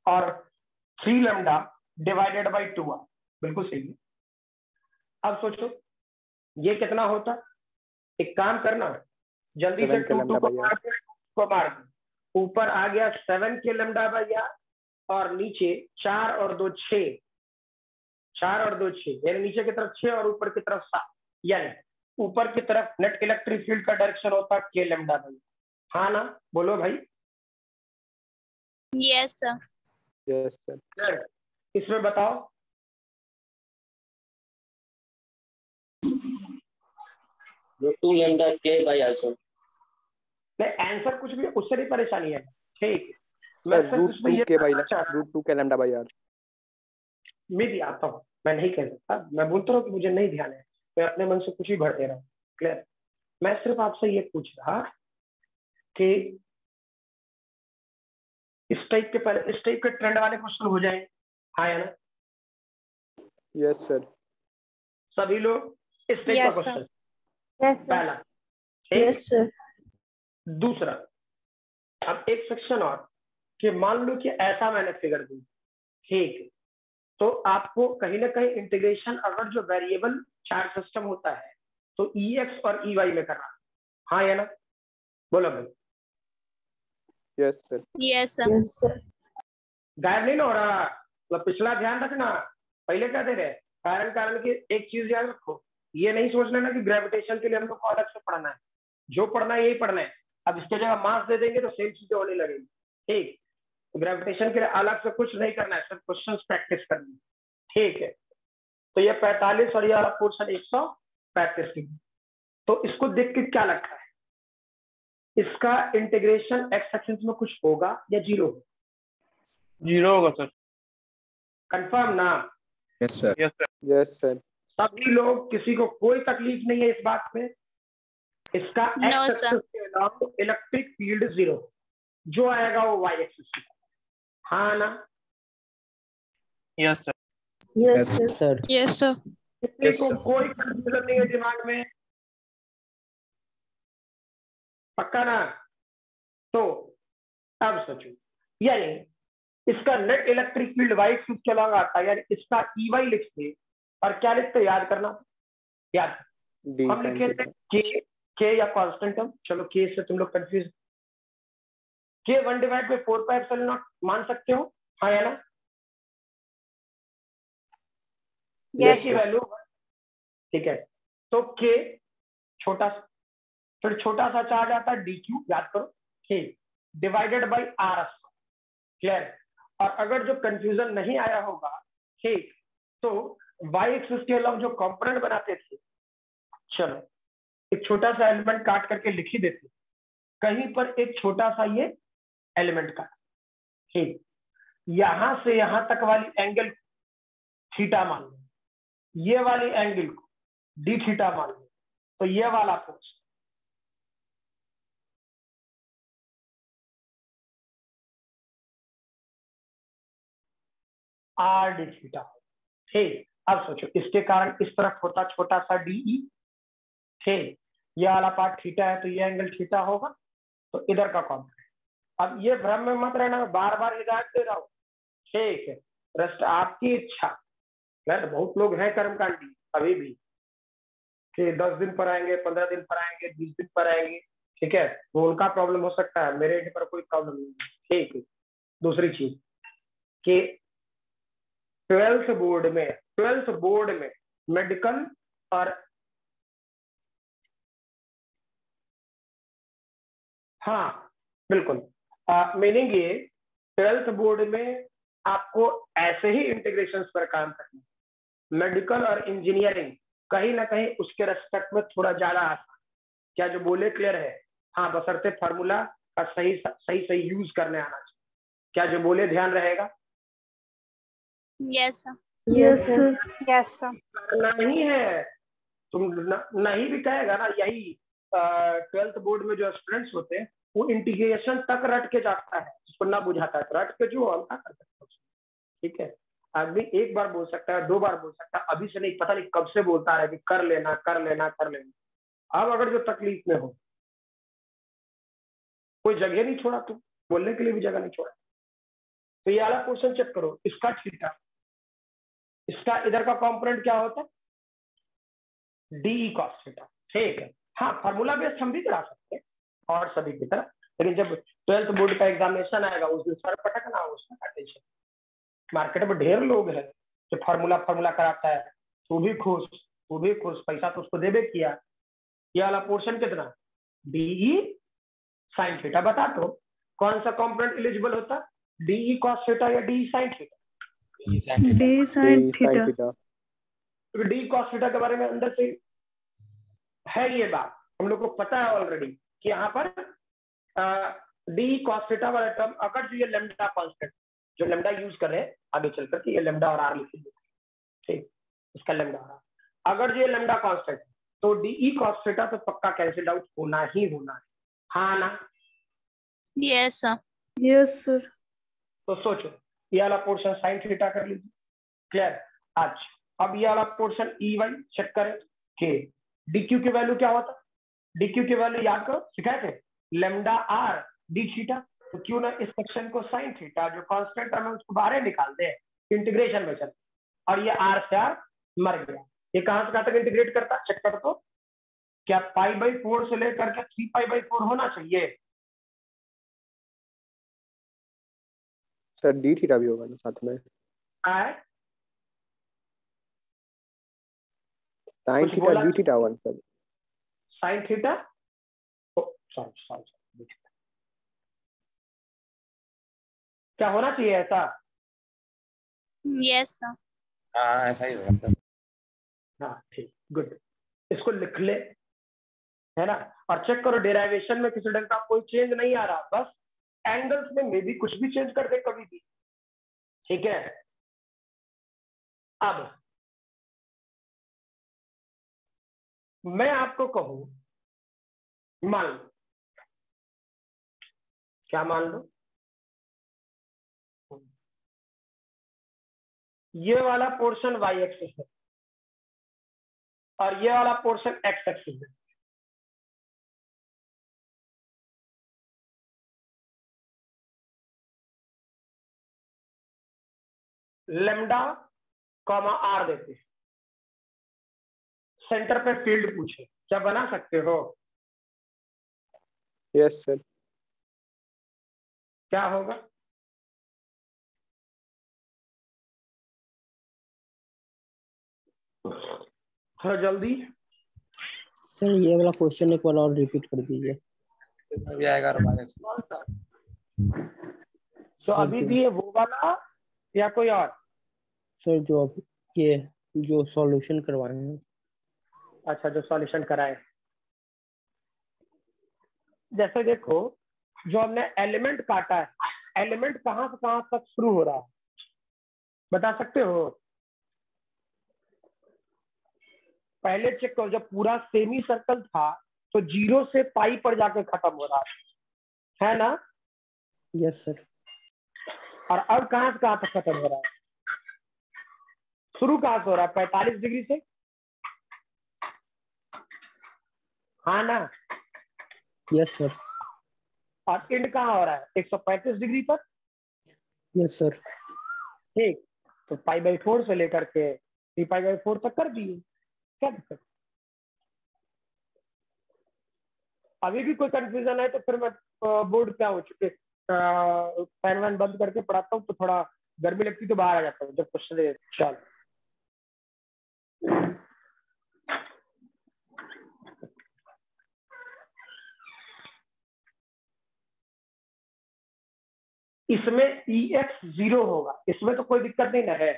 और 3 लेमडा डिवाइडेड बाई 2r, बिल्कुल सही है। अब सोचो ये कितना होता, एक काम करना, जल्दी से 2 को मार दो, ऊपर आ गया 7k लेमडा बाई आर और नीचे 4 और 2 6, 4 और 2 6, यानी नीचे की तरफ 6 और ऊपर की तरफ 7, यानी ऊपर की तरफ नेट इलेक्ट्रिक फील्ड का डायरेक्शन होता k लेमडा बाई। हाँ ना, बोलो भाई। Yes sir. Yes sir. इसमें बताओ, रूट 2 लेमडा के बाई आर सर। नहीं, आंसर कुछ भी, उससे नहीं परेशानी है। ठीक, सर रूट 2 के लेमडा बाई आर मैं भी आता हूँ, मैं नहीं कह सकता, मैं बोलता हूँ कि मुझे नहीं ध्यान है, मैं अपने मन से कुछ भी भर दे रहा हूँ। क्लियर? मैं सिर्फ आपसे ये पूछ रहा कि इस टाइप के ट्रेंड वाले क्वेश्चन हो जाए, हाँ या ना? Yes sir. सभी लोग इस टाइप का Yes, sir. Question, Yes, sir. पहला। Yes, sir. दूसरा, अब एक सेक्शन और, कि मान लो कि ऐसा मैंने फिगर दी, ठीक, तो आपको कहीं ना कहीं इंटीग्रेशन अगर जो वेरिएबल चार्ज सिस्टम होता है तो EX और EY में करना, हाँ या ना? बोलो भाई। Yes sir. Yes, sir. Yes, sir. गायब नहीं ना हो रहा, तो पिछला ध्यान रखना। पहले क्या दे रहे, कारण की एक चीज याद रखो, ये नहीं सोच लेना कि ग्रेविटेशन के लिए हमको अलग से पढ़ना है, जो पढ़ना है यही पढ़ना है। अब इसके जगह मास दे देंगे तो सेम चीजें होने लगेगी। ठीक, ग्रेविटेशन के लिए अलग से कुछ नहीं करना है, सिर्फ क्वेश्चंस प्रैक्टिस करनी है। ठीक है, तो ये 45 और ये वाला पोर्शन 135 डिग्री। तो इसको देख के क्या लगता है, इसका इंटीग्रेशन एक्स एक्सिस में कुछ होगा या जीरो? जीरो होगा सर। कंफर्म ना? Yes sir. Yes sir. Yes sir. सभी लोग, किसी को कोई तकलीफ नहीं है इस बात में? इसका No, एक्स sir. एक्सिस के अलावा इलेक्ट्रिक फील्ड जीरो, जो आएगा वो वाई एक्सिस, हाँ ना? Yes sir. Yes, sir. Sir. Yes, sir. किसी को कोई कंफ्यूजन नहीं है दिमाग में? पक्का ना? तो अब सोचो, यानी इसका net electric field Y axis के अलॉन्ग आता है, यानी इसका EY लिखते और क्या लिखते याद करना, याद डी हम साइन लिखे थे थीटा के या कांस्टेंट टर्म, चलो के से तुम लोग कंफ्यूज, के 1/4πε0 मान सकते हो, हाँ या ना? Yes, की sir. वैल्यू, ठीक है, तो के छोटा, फिर छोटा सा चार्ज आता है DQ, याद करो, के डिवाइडेड बाई आर, क्लियर? और अगर जो कंफ्यूजन नहीं आया होगा, ठीक, तो वाई एक्सिस के अलॉन्ग जो कंपोनेंट बनाते थे, चलो एक छोटा सा एलिमेंट काट करके लिख ही देते, कहीं पर एक छोटा सा ये एलिमेंट का, ठीक, यहां से यहां तक वाली एंगल थीटा मान लो, ये वाली एंगल को डी थीटा मान लो, तो ये वाला फोर्स आर डी थीटा, ठीक। अब सोचो इसके कारण इस तरफ होता छोटा सा DE, ठीक, ये वाला पार्ट थीटा है तो ये एंगल थीटा होगा, तो इधर का कॉम्पोनेंट। अब ये भ्रम में मत रहना, बार बार हिदायत दे रहा हूं, ठीक है, रेस्ट आपकी इच्छा। बहुत लोग हैं कर्मकांडी अभी भी कि 10 दिन पर आएंगे, 15 दिन पर आएंगे, 20 दिन पर आएंगे, ठीक है, वो उनका प्रॉब्लम हो सकता है, मेरे पर कोई प्रॉब्लम नहीं, ठीक है। दूसरी चीज कि 12th बोर्ड में मेडिकल और हाँ बिल्कुल, मीनिंग ये 12th बोर्ड में आपको ऐसे ही इंटीग्रेशन पर काम करना, मेडिकल और इंजीनियरिंग कहीं ना कहीं उसके रेस्पेक्ट में थोड़ा ज्यादा आसान, क्या जो बोले क्लियर है? हाँ, बशर्ते फार्मूला का सही यूज करने आना चाहिए, क्या जो बोले ध्यान रहेगा? Yes, sir. Yes, sir. Yes, sir. नहीं है, तुम नहीं भी कहेगा ना, यही 12th बोर्ड में जो स्टूडेंट्स होते हैं वो इंटीग्रेशन तक रट के जाता है, उसको ना बुझाता है तो रट के जो हल्का कर सकता है, ठीक है। आदमी एक बार बोल सकता है, 2 बार बोल सकता है, अभी से नहीं, पता नहीं कब से बोलता है कि कर लेना कर लेना कर लेना। अब अगर जो तकलीफ में हो, कोई जगह नहीं छोड़ा, तुम बोलने के लिए भी जगह नहीं छोड़ा, तो ये वाला क्वेश्चन चेक करो, इसका थीटा, इसका इधर का कंपोनेंट क्या होता है? DE cos थीटा, ठीक है। हाँ, फार्मूला बेस्ड हम भी करा सकते हैं और सभी की तरह, लेकिन जब 12th बोर्ड का एग्जामिनेशन आएगा उस दिन सर पटकना, उसका टेंशन। मार्केट में ढेर लोग हैं जो फार्मूला कराता है, तू भी खुश, पैसा तो उसको देबे किया। ये वाला पोर्शन कितना? DE sin थीटा, बता दो कौन सा कंपोनेंट एलिजिबल होता? DE cos थीटा या DE sin theta? D sin theta. क्योंकि DE cos थीटा के बारे में अंदर से है ये बात, हम लोग को पता है ऑलरेडी कि यहाँ पर DE cos थीटा वाला टर्म, अगर जो ये लैम्डा कांस्टेंट जो लैम्डा यूज कर रहे हैं आगे चल करके, ये लैम्डा और आर लिखेंगे, ठीक, इसका लैम्डा और आर, अगर जो ये लैम्डा कांस्टेंट तो DE cos थीटा तो पक्का कैंसिल आउट होना ही होना है, हाँ ना? Yes, sir. Yes, sir. तो सोचो ये वाला पोर्शन साइन थीटा कर लीजिए, क्लियर? आज अब ये वाला पोर्शन EY चेक करें कि DQ की वैल्यू क्या होता? DQ की वैल्यू याद करो, सिखाए थे, लैम्डा आर डी थीटा, तो क्यों ना इस सेक्शन को साइन थीटा जो कांस्टेंट टर्म है उसको बाहर निकाल दे, इंटीग्रेशन में चल, और ये आर से आर मर गया। ये कहां से कहां तक इंटीग्रेट करता? चेक कर दो, क्या π/4 से लेकर के 3π/4 होना चाहिए? सर डी थीटा भी होगा ना साथ में? साइन कुछ थीटा बोला? D theta 1 sir. Sine theta, sorry, क्या होना चाहिए ऐसा? Yes, sir. हाँ ऐसा ही होगा सर। हाँ ठीक, गुड, इसको लिख ले, है ना? और चेक करो डेराइवेशन में किसी ढंग का कोई चेंज नहीं आ रहा, बस एंगल्स में मे भी कुछ भी चेंज कर दे कभी भी, ठीक है। अब मैं आपको कहूं, मान लो, क्या मान लो, ये वाला पोर्शन y एक्सिस है और ये वाला पोर्शन x एक्सिस है, लेमडा कॉमा आर देते, सेंटर पे फील्ड पूछे, क्या बना सकते हो? Yes sir. क्या होगा? थोड़ा जल्दी। सर ये वाला क्वेश्चन एक बार और रिपीट कर दीजिए। भी आएगा और माइनस। तो अभी भी है वो वाला या कोई और? सर जो ये जो सॉल्यूशन करवाए हैं। अच्छा, जो सॉल्यूशन कराए। जैसे देखो, जो हमने एलिमेंट काटा है, एलिमेंट कहां से कहां तक शुरू हो रहा है, बता सकते हो? पहले चेक करो, जब पूरा सेमी सर्कल था तो 0 से पाई पर जाके खत्म हो रहा है ना? Yes sir. और अब कहां से कहां तक खत्म हो रहा है? शुरू कहां से हो रहा है? 45 डिग्री से, हाँ ना? Yes sir. और एंड कहां हो रहा है? 135 डिग्री पर। Yes sir. ठीक, तो π/4 से लेकर के 3π/4 तक कर दिए, क्या दिक्कत? अभी भी कोई कंफ्यूजन है तो फिर मैं बोर्ड क्या हो चुके फैन वैन बंद करके पढ़ाता हूँ, तो थोड़ा गर्मी लगती तो बाहर आ जाता हूँ जब क्वेश्चन दे। चल, इसमें EX 0 होगा, इसमें तो कोई दिक्कत नहीं ना है?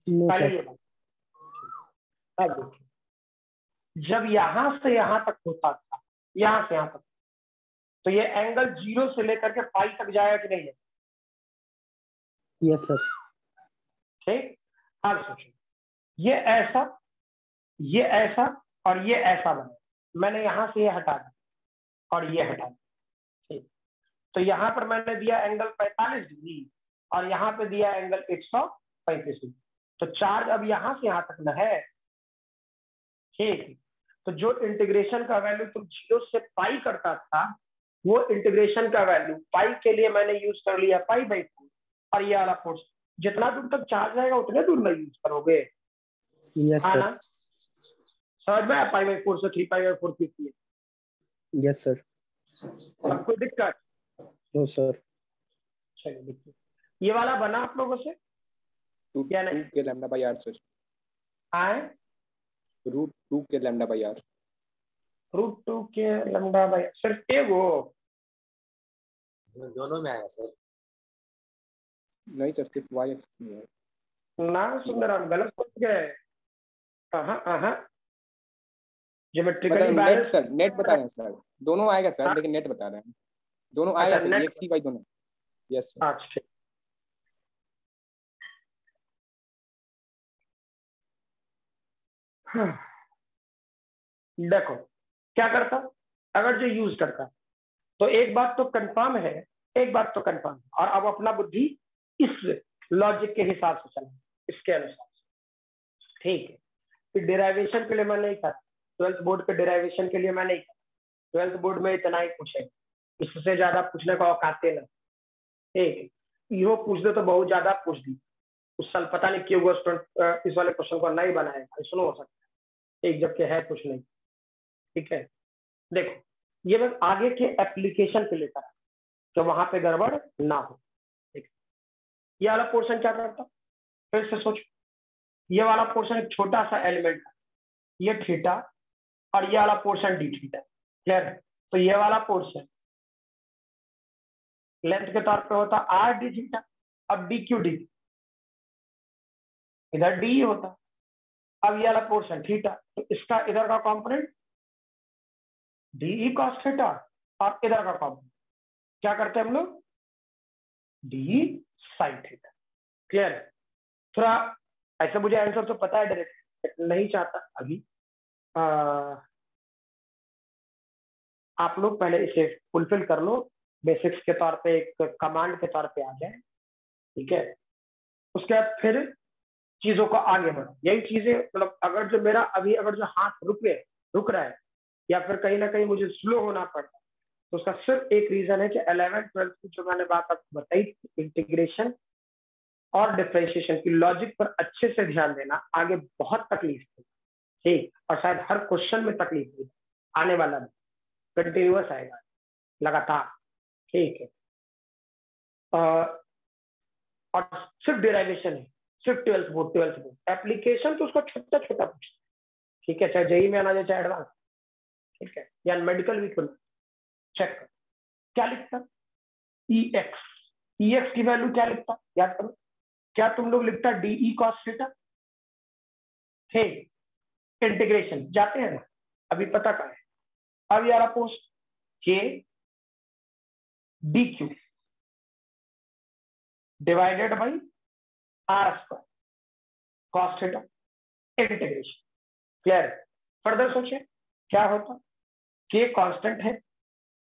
पहले ये बात। अब देखिए, जब यहां से यहां तक होता था, यहां से यहां तक, तो ये एंगल 0 से लेकर के पाई तक जाएगा कि नहीं है? Yes sir. ठीक, अब सोचो, ये ऐसा, ये ऐसा और ये ऐसा बना, मैंने यहां से ये हटा दिया और ये हटा दिया। ठीक, तो यहां पर मैंने दिया एंगल 45 डिग्री और यहां पे दिया एंगल 135 डिग्री, तो चार्ज अब यहां से यहां तक न है। ठीक, तो जो इंटीग्रेशन का वैल्यू तुम 0 से पाई करता था, वो इंटीग्रेशन का वैल्यू पाई के लिए मैंने यूज कर लिया π/4, और ये वाला फोर्स जितना दूर तक चार्ज रहेगा उतने दूर में यूज करोगे। Yes sir. समझ में आया? π/4 से 3π/4 की। Yes sir. अब कोई दिक्कत? No sir. चलिए देखिए, ये वाला बना आप लोगों से क्या नहीं? 2 के λ/r सर। आए √2 के λ/r। √2 के λ/r सिर्फ एक वो? दोनों में आएगा सर। नहीं सर, सिर्फ y एक्सिस में है। ना सुंदर, हम गलत सोच गए। ज्योमेट्रिकली मतलब नेट बैलेंस सर, नेट बता रहे हैं सर, दोनों आएगा सर, लेकिन नेट बता रहे हैं, दोनों आएगा सर, नेट। x y दोनों। Yes sir. अच्छा, देखो क्या करता अगर जो यूज करता, तो एक बात तो कंफर्म है, एक बात तो कंफर्म है, और अब अपना बुद्धि इस लॉजिक के हिसाब से चला, इसके अनुसार। ठीक है, फिर डेराइवेशन के लिए मैं नहीं कहा, 12th बोर्ड के डेराइवेशन के लिए मैं नहीं कहा, 12th बोर्ड में इतना ही पूछे, इससे ज्यादा पूछने का औकाते ना। ठीक है, यो पूछ दे तो बहुत ज्यादा पूछ दी, उस साल पता नहीं क्यों वो स्टूडेंट इस वाले क्वेश्चन को नहीं बनाया, सुनो हो सकता है, एक जबकि है कुछ नहीं। ठीक है, देखो ये बस आगे के एप्लीकेशन के लिए करा तो वहां पे गड़बड़ ना हो। ठीक, ये वाला पोर्शन क्या करता, फिर से सोचो, ये वाला पोर्शन एक छोटा सा एलिमेंट है, ये थीटा, और ये वाला पोर्शन डी थीटा, क्लियर है? तो ये वाला पोर्शन लेंथ के तौर पे होता आर डी थीटा, अब डी क्यू डी, इधर डी होता, अब ये वाला पोर्शन थीटा, तो इसका इधर का कॉम्पोनेंट डी कॉस थीटा, और इधर का कॉम्पोनेंट क्या करते हैं हम लोग, डी साइन थीटा। क्लियर है? थोड़ा ऐसे मुझे आंसर तो पता है डायरेक्ट, नहीं चाहता अभी आप लोग पहले इसे फुलफिल कर लो, बेसिक्स के तौर पे एक कमांड के तौर पे आ जाए। ठीक है, उसके बाद फिर चीजों को आगे बढ़ो, यही चीजें मतलब अगर जो मेरा अभी अगर जो हाथ रुक रहा है या फिर कहीं ना कहीं मुझे स्लो होना पड़ता है, तो उसका सिर्फ एक रीजन है कि 11th 12th की जो मैंने बात आपको बताई, इंटीग्रेशन और डिफरेंशिएशन की लॉजिक पर अच्छे से ध्यान देना, आगे बहुत तकलीफ थी, ठीक, और शायद हर क्वेश्चन में तकलीफ थी, आने वाला भी कंटिन्यूअस आएगा लगातार, ठीक है। और सिर्फ डेरिवेशन है, सिर्फ 12th बोर्ड, एप्लीकेशन तो उसका छोटा छोटा पूछता है, ठीक है, चाहे जेई में आना जाए चाहे एडवांस, ठीक है, या मेडिकल भी खुल चेक कर क्या लिखता, EX की वैल्यू क्या लिखता, याद करो, क्या तुम लोग लिखता DE cos थीटा, ठीक, इंटीग्रेशन जाते हैं ना, अभी पता क्या है, अब यार post K DQ divided by R square cos theta integration, clear, further सोचिए क्या होता, K कांस्टेंट है,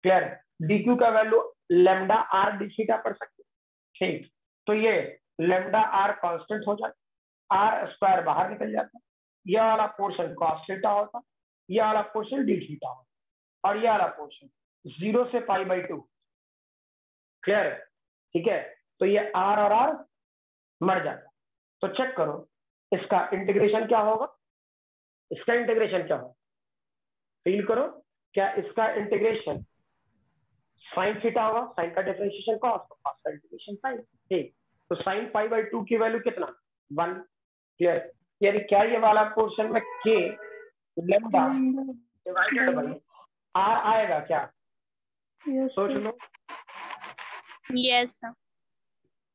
क्लियर, DQ का value lambda R d theta पढ़ सकते, ठीक, तो ये लैम्डा R कांस्टेंट हो जाता, R स्क्वायर बाहर निकल जाता, यह वाला पोर्शन cos थीटा होता, यह वाला पोर्शन d थीटा होता, और यह वाला पोर्शन 0 से π/2, क्लियर, ठीक है, तो ये R और R मर जाता, तो चेक करो इसका इंटीग्रेशन क्या होगा, इसका इंटीग्रेशन क्या होगा, फील करो, क्या इसका इंटीग्रेशन साइन थीटा होगा, साइन का डिफरेंशिएशन कॉस, कॉस का इंटीग्रेशन साइन, ठीक, तो साइन π/2 की वैल्यू कितना 1, क्लियर, यानी क्या ये वाला पोर्शन में K lambda divided by R आएगा क्या, यस सोच सर। लो, Yes, sir.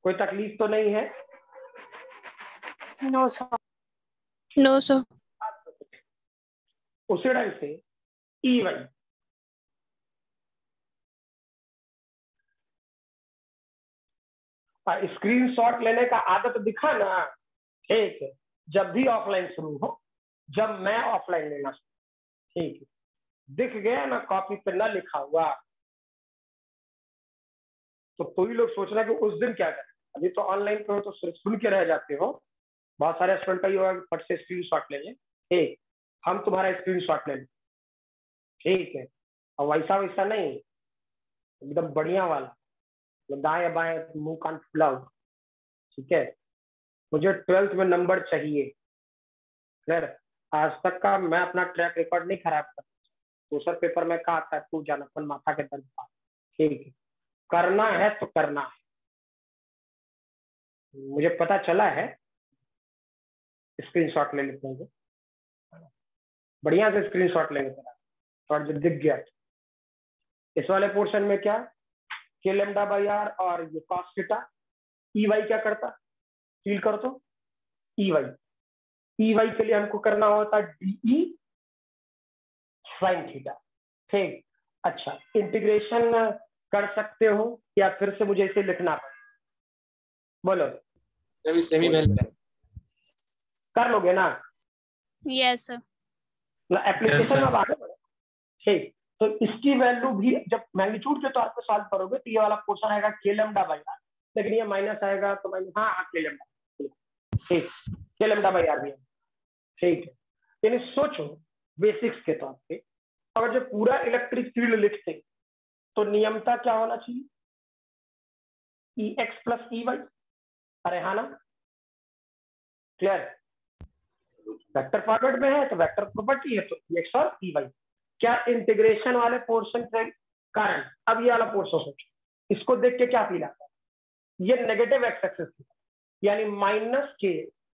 कोई तकलीफ तो नहीं है, No, sir. No, sir. उसी ढंग से EY स्क्रीनशॉट लेने का आदत दिखा ना, ठीक है, जब भी ऑफलाइन शुरू हो, जब मैं ऑफलाइन लेना शुरू, ठीक है, दिख गया ना कॉपी पे ना लिखा हुआ, तो कोई लोग सोच रहा है कि उस दिन क्या करें, अभी तो ऑनलाइन पे हो तो सिर्फ सुन के रह जाते हो, बहुत सारे स्टूडेंट का ये होगा फट से स्क्रीनशॉट लेंगे, ठीक, हम तुम्हारा स्क्रीनशॉट ले लें, ठीक है, और वैसा नहीं, एकदम बढ़िया वाला, दाएं बाएं मुंह कान खुला हुआ, ठीक है, मुझे 12th में नंबर चाहिए, फिर आज तक का मैं अपना ट्रैक रिकॉर्ड नहीं खराब करता, दूसरा पेपर में कहा था तू जाना अपन माथा के दर्द था, ठीक है, करना है तो करना है, मुझे पता चला है, स्क्रीनशॉट ले लेते हैं, बढ़िया से स्क्रीनशॉट लेंगे और जो दिख गया, इस वाले पोर्शन में क्या K लैम्डा बाई R और ये cos थीटा, EY क्या करता, फील कर तो EY के लिए हमको करना होता DE sin थीटा, ठीक, अच्छा, इंटीग्रेशन कर सकते हो या फिर से मुझे इसे लिखना पड़े, बोलो, सेमी वैल्यू कर लोगे ना, Yes, sir. एप्लीकेशन में आगे बढ़ो, ठीक, तो इसकी वैल्यू भी जब मैग्नीट्यूड के तौर पे सॉल्व करोगे तो ये वाला पोर्शन आएगा K लैम्डा बाई R, लेकिन ये माइनस आएगा तो माइनस, हाँ K लैम्डा, ठीक, K लैम्डा बाई R भी है, ठीक है, यानी सोचो बेसिक्स के तौर पे, अगर जो पूरा इलेक्ट्रिक फील्ड लिखते तो नियमता क्या होना चाहिए, EX प्लस EY, अरे हाँ ना, क्लियर, वेक्टर फॉरवर्ड में है तो वेक्टर प्रॉपर्टी है तो EX और EY, क्या इंटीग्रेशन वाले पोर्शन के कारण, अब ये वाला पोर्शन सोचो, इसको देख के क्या फील आता है, ये नेगेटिव एक्स एक्सिस यानी minus K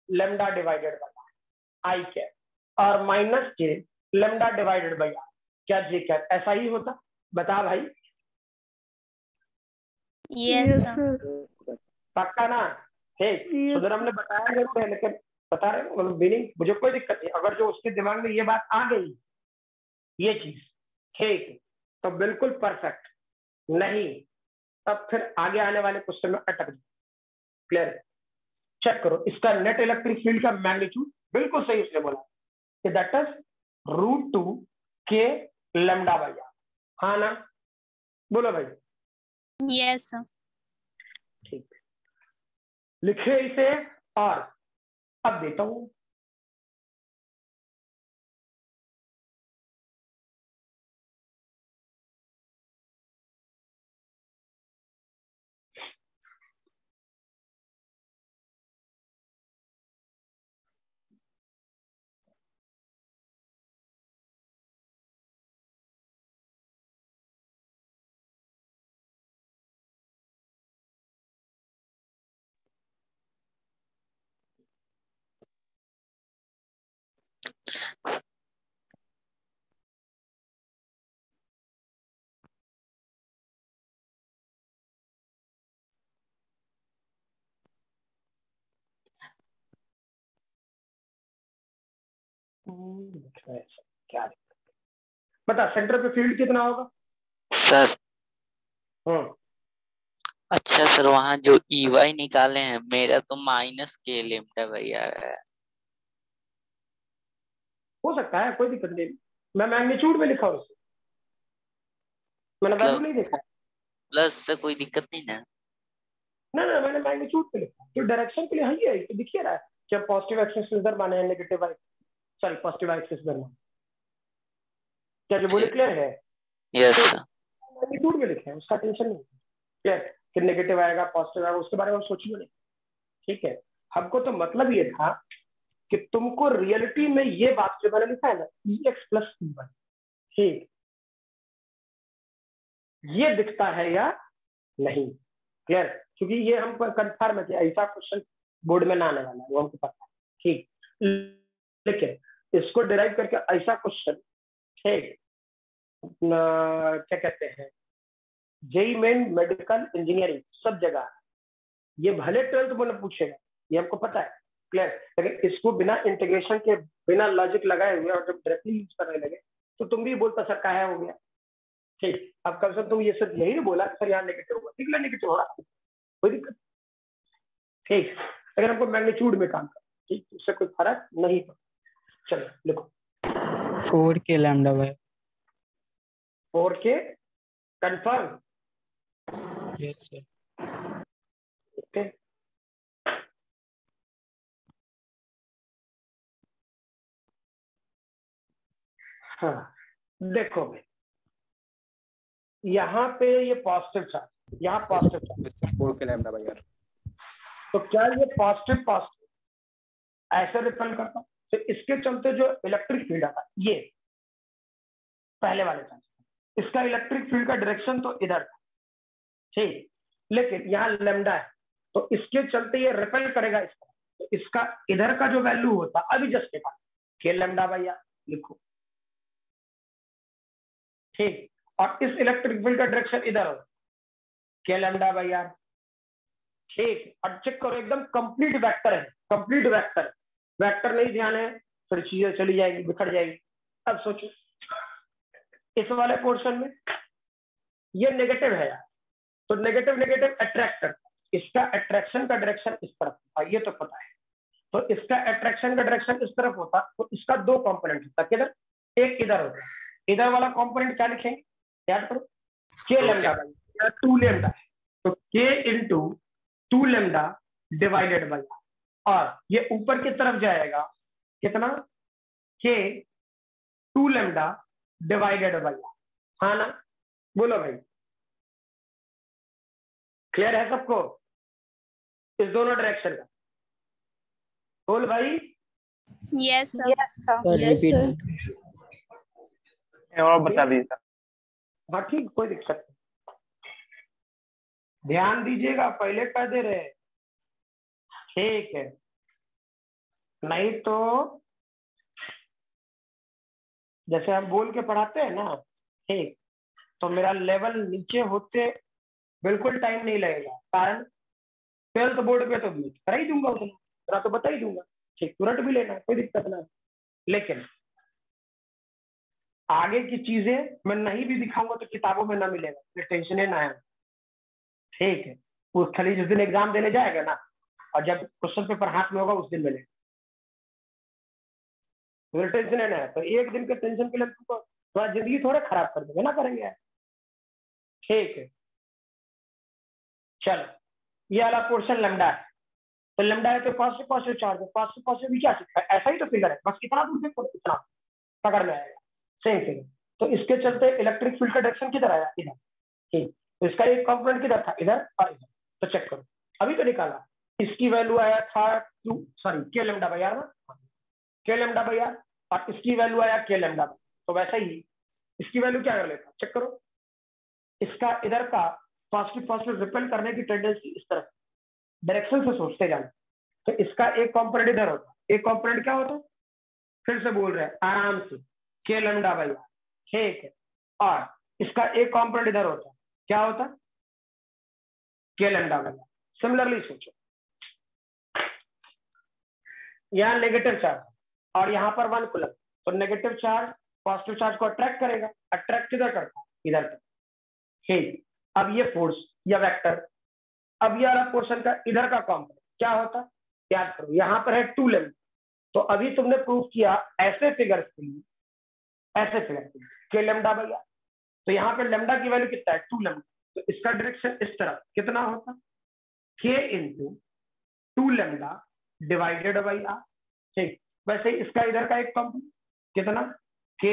lambda divided by I cap और minus K lambda divided by R, क्या J कैप ऐसा ही होता, बता भाई, Yes, यस sir. सर। पक्का ना, ठीक, Yes. सुधर हमने बताया जरूर है, लेकिन बता रहे मतलब मीनिंग, मुझे कोई दिक्कत नहीं, अगर जो उसके दिमाग में ये बात आ गई, ये चीज, ठीक, तो बिल्कुल परफेक्ट, नहीं तब फिर आगे आने वाले क्वेश्चन में अटक जाए, क्लियर, चेक करो, इसका नेट इलेक्ट्रिक फील्ड का मैग्नीट्यूड बिल्कुल सही उसने बोला कि that is √2 K lambda by R, हाँ ना, बोलो भाई, Yes, sir. ठीक, लिखे इसे, और अब देता हूं लिखना है सर, क्या बता सेंटर पे फील्ड कितना होगा? सर हम्म अच्छा सर, वहाँ जो EY निकाले हैं मेरा तो -k लेमडा बाई आ रहा है। हो सकता है, कोई दिक्कत नहीं। मैं मैग्नीट्यूड में लिखा हूँ उसे, मैंने वैल्यू मतलब नहीं देखा। प्लस से कोई दिक्कत नहीं ना? ना ना, मैंने मैग्नीट्यूड पे लिखा, तो डायरेक्शन के लिए ही है, तो दिख ही रहा है कि हम पॉजिटिव एक्सिस इधर माने हैं, नेगेटिव सॉरी पॉजिटिव एक्सिस इधर माने। क्या जो बोले क्लियर है? Yes sir. मैग्नीट्यूड में लिखे हैं, उसका टेंशन नहीं। क्लियर कि नेगेटिव आएगा पॉजिटिव आएगा उसके बारे में सोचिए नहीं। ठीक है, हमको तो मतलब ये था कि तुमको रियलिटी में ये बात जो मैंने लिखा है ना EX प्लस EY, ठीक, ये दिखता है या नहीं? क्लियर, क्योंकि ये हमको कंफर्म है कि ऐसा क्वेश्चन बोर्ड में ना आने वाला है, वो हमको पता है। ठीक, लेकिन इसको डिराइव करके ऐसा क्वेश्चन, ठीक, क्या कहते हैं, जेई मेन मेडिकल इंजीनियरिंग सब जगह ये भले 12th में पूछेगा, ये हमको पता है। क्लियर, लेकिन इसको बिना इंटीग्रेशन के, बिना लॉजिक लगाए हुए और जब डायरेक्टली यूज करने लगे तो तुम भी बोलता सर क्या हो गया। ठीक, अब कम से कम तुम ये सिर्फ यही बोला सर यहाँ नेगेटिव होगा, ठीक है नेगेटिव हो रहा, कोई दिक्कत। ठीक, अगर हमको मैग्नीट्यूड में काम करना, ठीक, उससे कोई फर्क नहीं पड़ता। चलो लिखो 4k lambda by. 4k confirm? Yes sir. Okay, हाँ देखो भाई, यहाँ पे ये पॉजिटिव चार्ज, यहाँ positive charge 4k lambda by R. तो क्या ये पॉजिटिव पॉजिटिव ऐसे रिपेल करता, तो इसके चलते जो इलेक्ट्रिक फील्ड आता ये पहले वाले चार्ज, इसका इलेक्ट्रिक फील्ड का डायरेक्शन तो इधर था, ठीक, लेकिन यहाँ लैम्डा है तो इसके चलते ये रिपेल करेगा इसका, तो इसका इधर का जो वैल्यू होता अभी जस्ट के पास के लैम्डा बाई आर लिखो। ठीक, और इस इलेक्ट्रिक फील्ड का डायरेक्शन इधर हो के लैम्डा बाई आर। ठीक, और चेक करो एकदम कंप्लीट वेक्टर है, कंप्लीट वेक्टर, वेक्टर नहीं ध्यान है फिर चीजें चली जाएगी, बिखर जाएगी। अब सोचो इस वाले पोर्शन में ये नेगेटिव है यार, तो नेगेटिव नेगेटिव अट्रैक्ट करता है, इसका अट्रैक्शन का डायरेक्शन इस तरफ होता, ये तो पता है। तो इसका अट्रैक्शन का डायरेक्शन इस तरफ होता, तो इसका दो कंपोनेंट होता, किधर, एक इधर होता, इधर वाला कंपोनेंट क्या लिखेंगे याद करो, के लैम्डा बाई 2 लैम्डा है, तो के इंटू 2 लैम्डा डिवाइडेड बाई, और ये ऊपर की तरफ जाएगा कितना, के 2 लैम्डा डिवाइडेड बाई, हाँ ना, बोलो भाई क्लियर है सबको इस दोनों डायरेक्शन का? बोल भाई। Yes sir. Sir repeat. और बता दीजिए। हाँ ठीक, कोई दिक्कत नहीं, ध्यान दीजिएगा, पहले कह दे रहे हैं, ठीक है, नहीं तो जैसे हम बोल के पढ़ाते हैं ना, ठीक, तो मेरा लेवल नीचे होते बिल्कुल टाइम नहीं लगेगा, कारण 12th बोर्ड पे तो करा ही दूंगा, उतना तो बता ही दूंगा, ठीक, तुरंत भी लेना कोई दिक्कत ना, लेकिन आगे की चीजें मैं नहीं भी दिखाऊंगा तो किताबों में ना मिलेगा, टेंशन ना है, ठीक है, वो खाली जिस दिन एग्जाम देने जाएगा ना और जब क्वेश्चन पेपर हाथ में होगा उस दिन मिलेगा, टेंशन है ना, तो एक दिन के टेंशन के लिए तुमको थोड़ा जिंदगी थोड़ा खराब कर देंगे ना, करेंगे यार, ठीक है। चलो ये वाला पोर्शन लैम्डा है, तो लैम्डा है तो पॉजिटिव पॉजिटिव चार्ज है, पॉजिटिव पॉजिटिव भी क्या सीखा है, ऐसा ही तो फिगर है, बस कितना दूर देखो इतना पकड़ में आएगा, सेम फिगर। तो इसके चलते इलेक्ट्रिक फील्ड का डायरेक्शन किधर आया, इधर, ठीक, तो इसका एक कंपोनेंट किधर था, इधर और इधर, तो चेक करो अभी तो निकाला, इसकी वैल्यू आया था के लैम्डा बाई आर ना, के लैम्डा बाई आर, और इसकी वैल्यू आया के लैम्डा, तो वैसा ही इसकी वैल्यू क्या कर लेता, चेक करो, इसका इधर का पॉजिटिव पॉजिटिव रिपेल करने की टेंडेंसी इस तरफ डायरेक्शन से सोचते जाना, तो इसका एक कंपोनेंट इधर होता, एक कंपोनेंट क्या होता, फिर से बोल रहे हैं आराम से, के लैम्डा बाई आर, ठीक है, और इसका एक कंपोनेंट इधर होता, क्या होता, के लैम्डा बाई आर। सिमिलरली सोचो, यहाँ नेगेटिव चार्ज और यहाँ पर 1 कूलम, तो नेगेटिव चार्ज पॉजिटिव चार्ज को अट्रैक्ट करेगा, अट्रैक्ट किधर करता है, इधर करता। ठीक, अब ये फोर्स या वेक्टर, अब ये वाला पोर्शन का इधर का कॉम्पोनेंट क्या होता है, याद करो यहाँ पर है 2 लेम्डा। तो अभी तुमने प्रूव किया ऐसे फिगर्स के लिए, ऐसे फिगर के लिए के लेम्डा बाई आर। तो यहाँ पे लेम्डा की वैल्यू कितना है, 2 लेम्डा। तो इसका डायरेक्शन इस तरफ कितना होता, k into 2 lambda divided by R. ठीक, वैसे इसका इधर का एक कॉम्पोनेंट कितना, k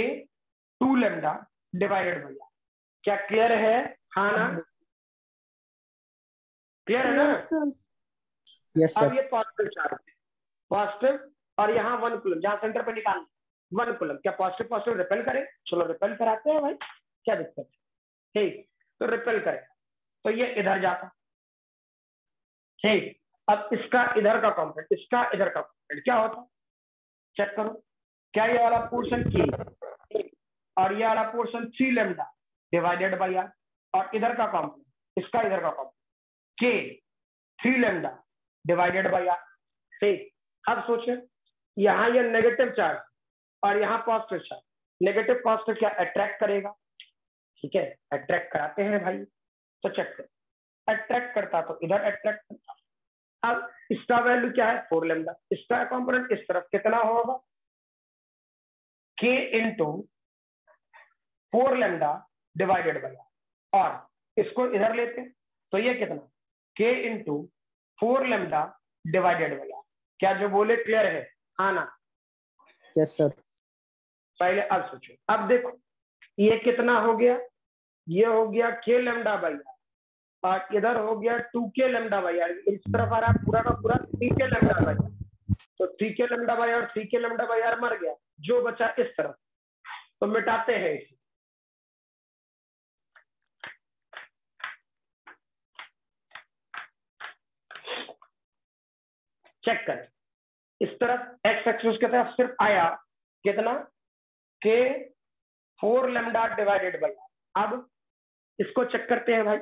2 lambda divided by R. क्या क्लियर है, हाँ ना, क्लियर है ना? Yes sir. अब ये पॉजिटिव चार्ज, पॉजिटिव, और यहाँ 1 कूलम, जहां सेंटर पे निकालना 1 कूलम। क्या पॉजिटिव पॉजिटिव रिपेल करे, चलो रिपेल कराते हैं भाई, क्या दिक्कत है। ठीक, तो रिपेल करे तो ये इधर जाता। ठीक, अब इसका इधर का कॉम्पोनेंट, इसका इधर का कॉम्पोनेंट क्या होता, चेक करो। क्या ये वाला पोर्शन k और ये वाला portion 3 lambda divided by R, और इधर का कॉम्पोनेंट, इसका इधर का component k 3 lambda divided by R. ठीक, अब सोचे यहाँ ये नेगेटिव चार्ज और यहाँ पॉजिटिव चार्ज, नेगेटिव पॉजिटिव क्या अट्रैक्ट करेगा, ठीक है, अट्रैक्ट कराते हैं भाई। तो चेक करो, अट्रैक्ट करता तो इधर अट्रैक्ट करता। अब इसका वैल्यू क्या है, 4 लेम्डा, इसका कंपोनेंट इस तरफ कितना होगा, k into 4 lambda divided by R, और इसको इधर लेते तो ये कितना, k into 4 lambda divided by R. क्या जो बोले क्लियर है, हाँ ना? Yes sir. पहले अब सोचो, अब देखो ये कितना हो गया, ये हो गया k लेम्डा बाई आर, और इधर हो गया 2k लेम्डा बाई आर। इस तरफ आ रहा है पूरा का पूरा 3k लेम्डा बाई आर। तो 3k lambda by R, 3k lambda by R मर गया, जो बचा इस तरफ, तो मिटाते हैं इसे। चेक कर, इस तरफ एक्स एक्सिस की तरफ सिर्फ आया कितना, k 4 lambda divided by R. अब इसको चेक करते हैं भाई,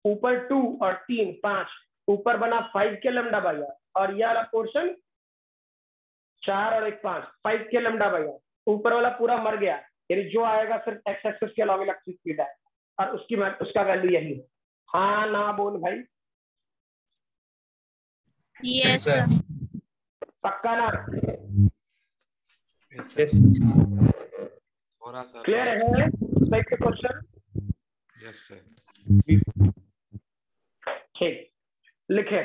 ऊपर 2 और 3 5, ऊपर बना 5k लेम्डा बाई आर, और यह वाला पोर्शन 4 और 1 5, 5k लेम्डा बाई आर। ऊपर वाला पूरा मर गया, यानी जो आएगा सिर्फ एक्स एक्सिस के अलॉन्ग इलेक्ट्रिक फील्ड है, और उसका वैल्यू यही है। हाँ ना बोल भाई, यस सर। पक्का ना, थोड़ा सा क्लियर है? Next question. Yes sir. ठीक, लिखे,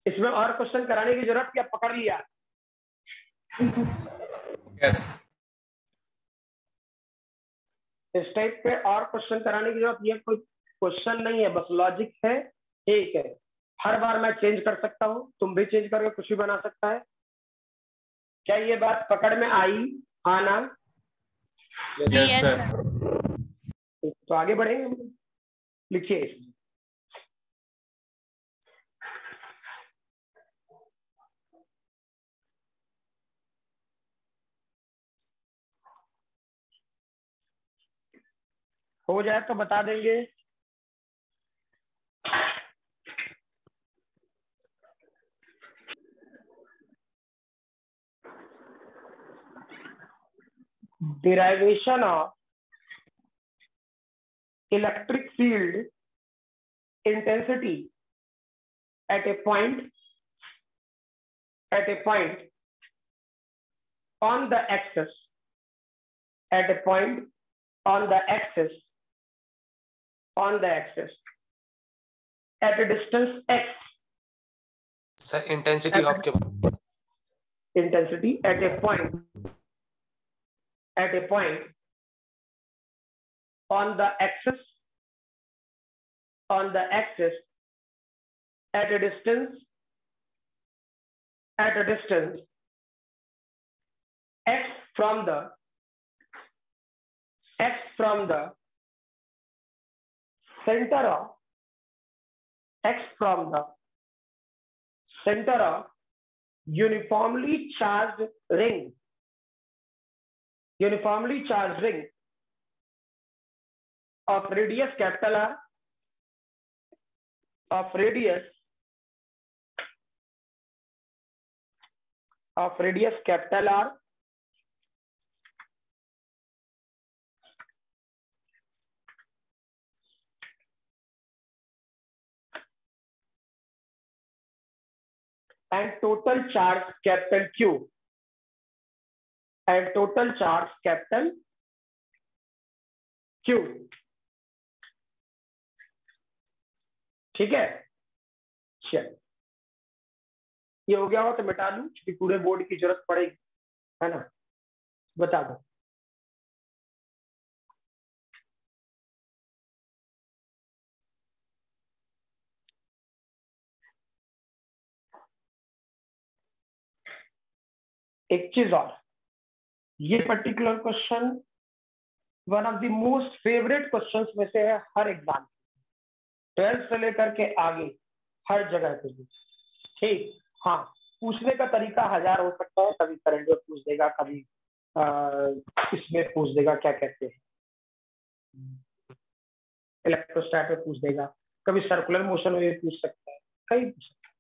इसमें और क्वेश्चन कराने की जरूरत क्या, पकड़ लिया? यस इस टाइप पे और क्वेश्चन कराने की जरूरत, ये कोई क्वेश्चन नहीं है, बस लॉजिक है। ठीक है, हर बार मैं चेंज कर सकता हूँ, तुम भी चेंज करके कुछ भी बना सकता है। क्या ये बात पकड़ में आई, हाँ ना? Yes sir. तो आगे बढ़ेंगे हम, लिखिए इसमें। हो जाए तो बता देंगे। Derivation of electric field intensity at a point on the axis, at a point on the axis at a distance x. Sir intensity of के Intensity at a point on the axis at a distance x from the center of uniformly charged ring of radius capital R, of radius of radius capital R and total charge capital Q and total charge capital Q. ठीक है, चल ये हो गया हो तो मिटा लूं क्योंकि पूरे बोर्ड की जरूरत पड़ेगी, है ना। बता दो एक चीज और, ये particular question one of the most favourite questions में से है हर एग्जाम, 12th से लेकर के आगे हर जगह पे। ठीक, हाँ पूछने का तरीका हजार हो सकता है, कभी करंट में पूछ देगा, कभी इसमें पूछ देगा, क्या कहते हैं इलेक्ट्रोस्टैट में पूछ देगा, कभी सर्कुलर मोशन में पूछ सकता है, कहीं पूछ सकता है।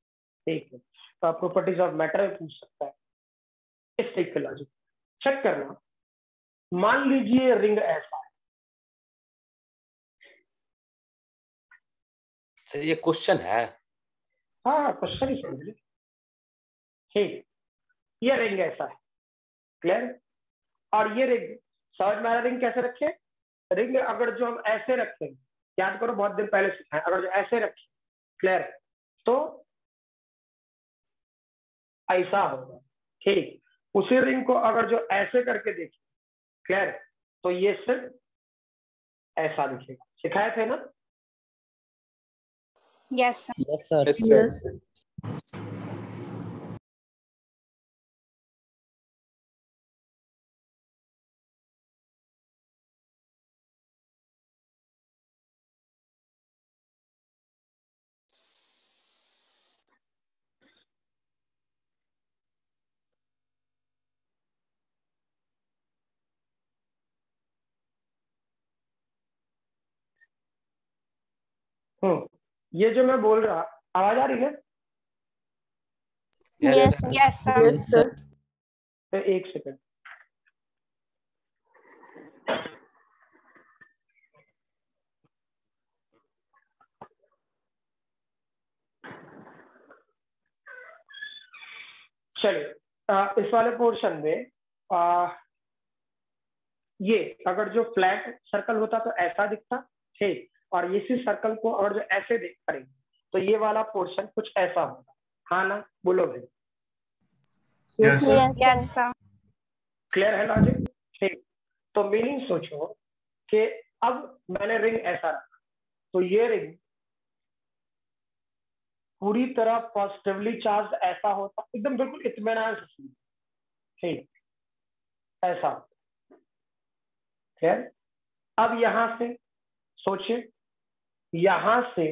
ठीक है, प्रॉपर्टीज ऑफ मैटर में पूछ सकता है, इस टाइप के लॉजिक चेक करना। मान लीजिए रिंग ऐसा है, सर ये क्वेश्चन है। हाँ क्वेश्चन ही समझ लीजिए। ठीक, ये रिंग ऐसा है, क्लियर। और ये रिंग समझ में आ रहा, रिंग कैसे रखे, रिंग अगर जो हम ऐसे रखें, याद करो बहुत दिन पहले सीखा है, अगर जो ऐसे रखें, क्लियर, तो ऐसा होगा। ठीक, उसी रिंग को अगर जो ऐसे करके देखें, क्लियर, तो ये सिर्फ ऐसा दिखेगा। सिखाए थे ना? Yes sir. Yes sir. Yes sir. ये जो मैं बोल रहा, आवाज आ रही है? Yes sir. तो एक सेकंड, चलिए इस वाले पोर्शन में ये अगर जो फ्लैट सर्कल होता तो ऐसा दिखता, ठीक, और इसी सर्कल को अगर जो ऐसे देख करेंगे तो ये वाला पोर्शन कुछ ऐसा होगा, हाँ ना, बोलो भाई। Yes sir. क्लियर है लॉजिक? ठीक, तो मीनिंग सोचो कि अब मैंने रिंग ऐसा रखा, तो ये रिंग पूरी तरह पॉजिटिवली चार्ज ऐसा होता, एकदम बिल्कुल इत्मीनान से, ठीक, ऐसा। खैर अब यहां से सोचिए, यहां से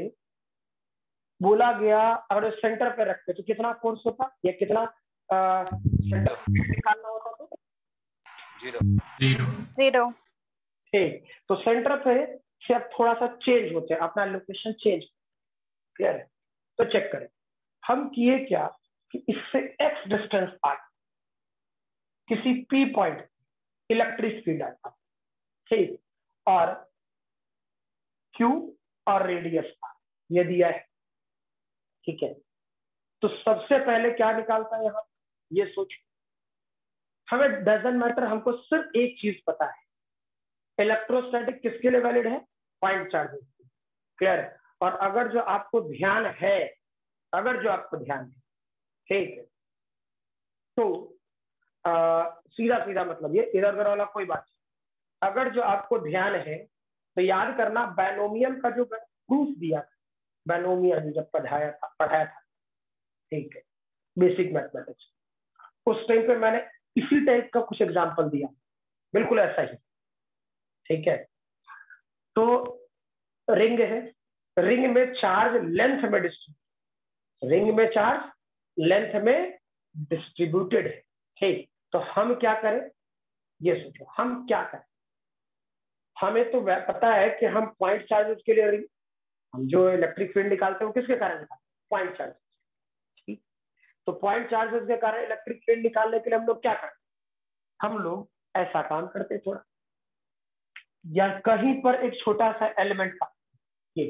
बोला गया अगर सेंटर पे रखते तो कितना फोर्स होता, या कितना सेंटर निकालना होता, तो 0। ठीक, तो सेंटर पे से अब थोड़ा सा चेंज होते हैं, अपना लोकेशन चेंज। क्लियर है? तो चेक करें हम किए क्या कि इससे x डिस्टेंस आ किसी p पॉइंट इलेक्ट्रिक फील्ड आता, ठीक, और q और रेडियस ये दिया है, ठीक है। तो सबसे पहले क्या निकालता है यहाँ, ये सोचो, हमें डजंट मैटर, हमको सिर्फ एक चीज पता है, इलेक्ट्रोस्टैटिक किसके लिए वैलिड है, पॉइंट चार्जेस। क्लियर? और अगर जो आपको ध्यान है, अगर जो आपको ध्यान है, ठीक है, तो सीधा सीधा मतलब ये इधर उधर वाला कोई बात नहीं, अगर जो आपको ध्यान है तो याद करना बायनोमियल का जो प्रूफ दिया था, बायनोमियल जब पढ़ाया था, ठीक है, बेसिक मैथमेटिक्स, उस टाइम पे मैंने इसी टाइप का कुछ एग्जांपल दिया, बिल्कुल ऐसा ही, ठीक है। तो रिंग है, रिंग में चार्ज लेंथ में डिस्ट्रीब्यूट, रिंग में चार्ज लेंथ में डिस्ट्रीब्यूटेड है, ठीक। तो हम क्या करें, ये सोचो हम क्या करें, हमें तो पता है कि हम पॉइंट चार्जेस के लिए हम जो इलेक्ट्रिक फील्ड निकालते हैं वो किसके कारण निकालते हैं, पॉइंट चार्ज, ठीक। तो पॉइंट चार्जेस के कारण इलेक्ट्रिक फील्ड निकालने के लिए हम लोग क्या करते, हम लोग ऐसा काम करते थोड़ा, या कहीं पर एक छोटा सा एलिमेंट का ये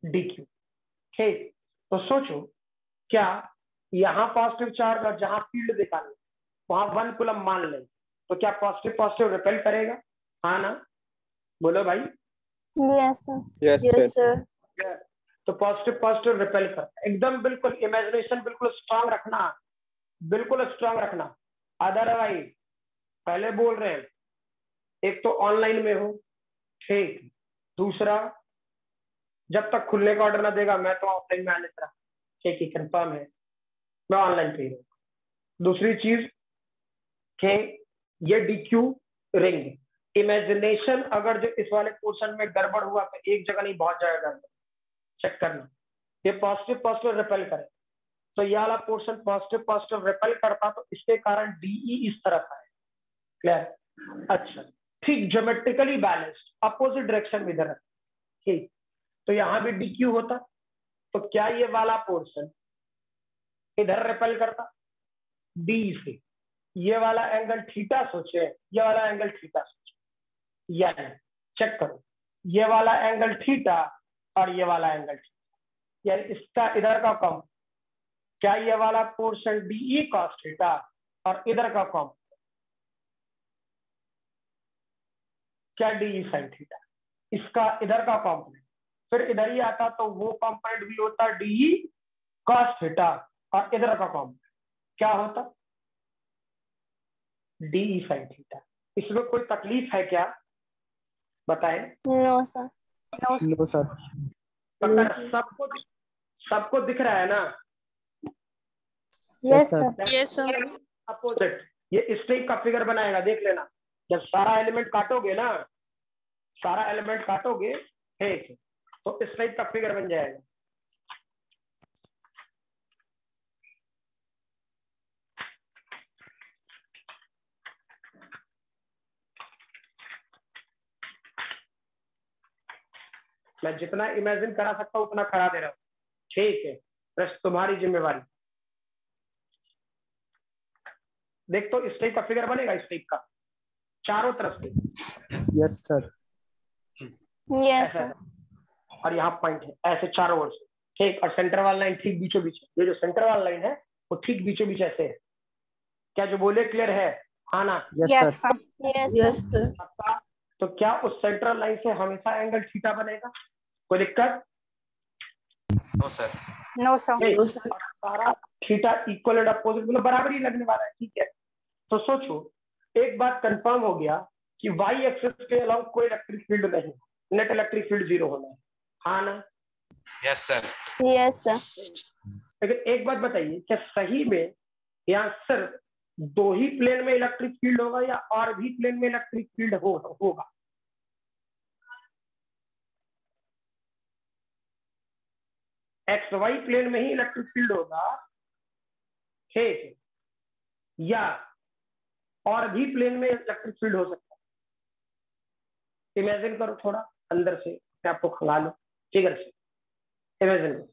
dq, ठीक। तो सोचो क्या यहाँ पॉजिटिव चार्ज और जहां फील्ड निकालना वहां 1 कूलम मान लें, तो क्या पॉजिटिव पॉजिटिव रिपेल करेगा? हाँ ना, बोलो भाई। Yes, sir. यस सर तो पॉजिटिव पॉजिटिव रिपेल करता है। एकदम बिल्कुल इमेजिनेशन बिल्कुल स्ट्रांग रखना, बिल्कुल स्ट्रांग रखना, अदरवाइज पहले बोल रहे हैं एक तो ऑनलाइन में हो, ठीक, दूसरा जब तक खुलने का ऑर्डर ना देगा मैं तो ऑफलाइन में आने तरह, ठीक है, कंफर्म है, मैं ऑनलाइन पे हूँ। दूसरी चीज के ये डीक्यू रिंग इमेजिनेशन, अगर जो इस वाले पोर्शन में गड़बड़ हुआ तो एक जगह नहीं बहुत जगह गड़बड़, चेक करना। ये पॉजिटिव पॉजिटिव रिपेल करे, तो ये वाला पोर्शन पॉजिटिव पॉजिटिव रिपेल करता तो इसके कारण डीई इस तरफ आए, क्लियर? अच्छा, ठीक, ज्योमेट्रिकली बैलेंस्ड अपोजिट डायरेक्शन में इधर, ठीक। तो यहाँ भी डीक्यू होता, तो क्या ये वाला पोर्शन इधर रिपेल करता डी से, ये वाला एंगल थीटा सोचे, ये वाला एंगल थीटा सोचे, यानी चेक करो ये वाला एंगल थीटा और ये वाला एंगल थीटा, यानी इसका इधर का कॉम्प, क्या ये वाला पोर्शन डीई कॉस थीटा और इधर का कॉम्प क्या डीई साइन थीटा, इसका इधर का कॉम्पोनेंट फिर इधर ही आता तो वो कॉम्पोनेंट भी होता डीई कॉस थीटा और इधर का कॉम्पोनेंट क्या होता डीई साइन थीटा। इसमें कोई तकलीफ है क्या, बताएं? No, sir. No sir. पता सबको दिख रहा है ना? Yes, sir. sir. Yes, sir. Opposite ये इस टाइप का फिगर बनाएगा, देख लेना। जब सारा एलिमेंट काटोगे ना, सारा एलिमेंट काटोगे, ठीक, तो इस टाइप का फिगर बन जाएगा। मैं जितना इमेजिन करा सकता हूं उतना करा दे रहा हूं, ठीक है, बस तुम्हारी जिम्मेवारी। देख तो इस टाइप का फिगर बनेगा, इस टाइप का चारों तरफ से, यस सर। Yes, ऐसा sir. है। और यहाँ पॉइंट है ऐसे चारों ओर से, ठीक, और सेंटर वाला लाइन ठीक बीचों बीच है। ये जो सेंटर वाला लाइन है वो ठीक बीचों बीच ऐसे है। क्या जो बोले क्लियर है? हाँ ना? Yes, yes sir. sir. Yes, sir. तो क्या उस सेंट्रल लाइन से हमेशा एंगल थीटा बनेगा? कोई दिक्कत? No sir. No, sir. नहीं, सारा थीटा इक्वल एंड अपोजिट मतलब बराबर ही लगने वाला है, ठीक है। तो सोचो एक बात कंफर्म हो गया कि वाई एक्सिस के अलावा कोई इलेक्ट्रिक फील्ड नहीं, नेट इलेक्ट्रिक फील्ड 0 होना है, हाँ ना? Yes sir. Yes, sir. लेकिन एक बात बताइए, क्या सही में यहाँ सिर्फ 2 ही प्लेन में इलेक्ट्रिक फील्ड होगा या और भी प्लेन में इलेक्ट्रिक फील्ड होगा? एक्स वाई प्लेन में ही इलेक्ट्रिक फील्ड होगा, ठीक है, या और भी प्लेन में इलेक्ट्रिक फील्ड हो सकता है? इमेजिन करो थोड़ा अंदर से, मैं आपको खंगा लो फिगर से, इमेजिन करो,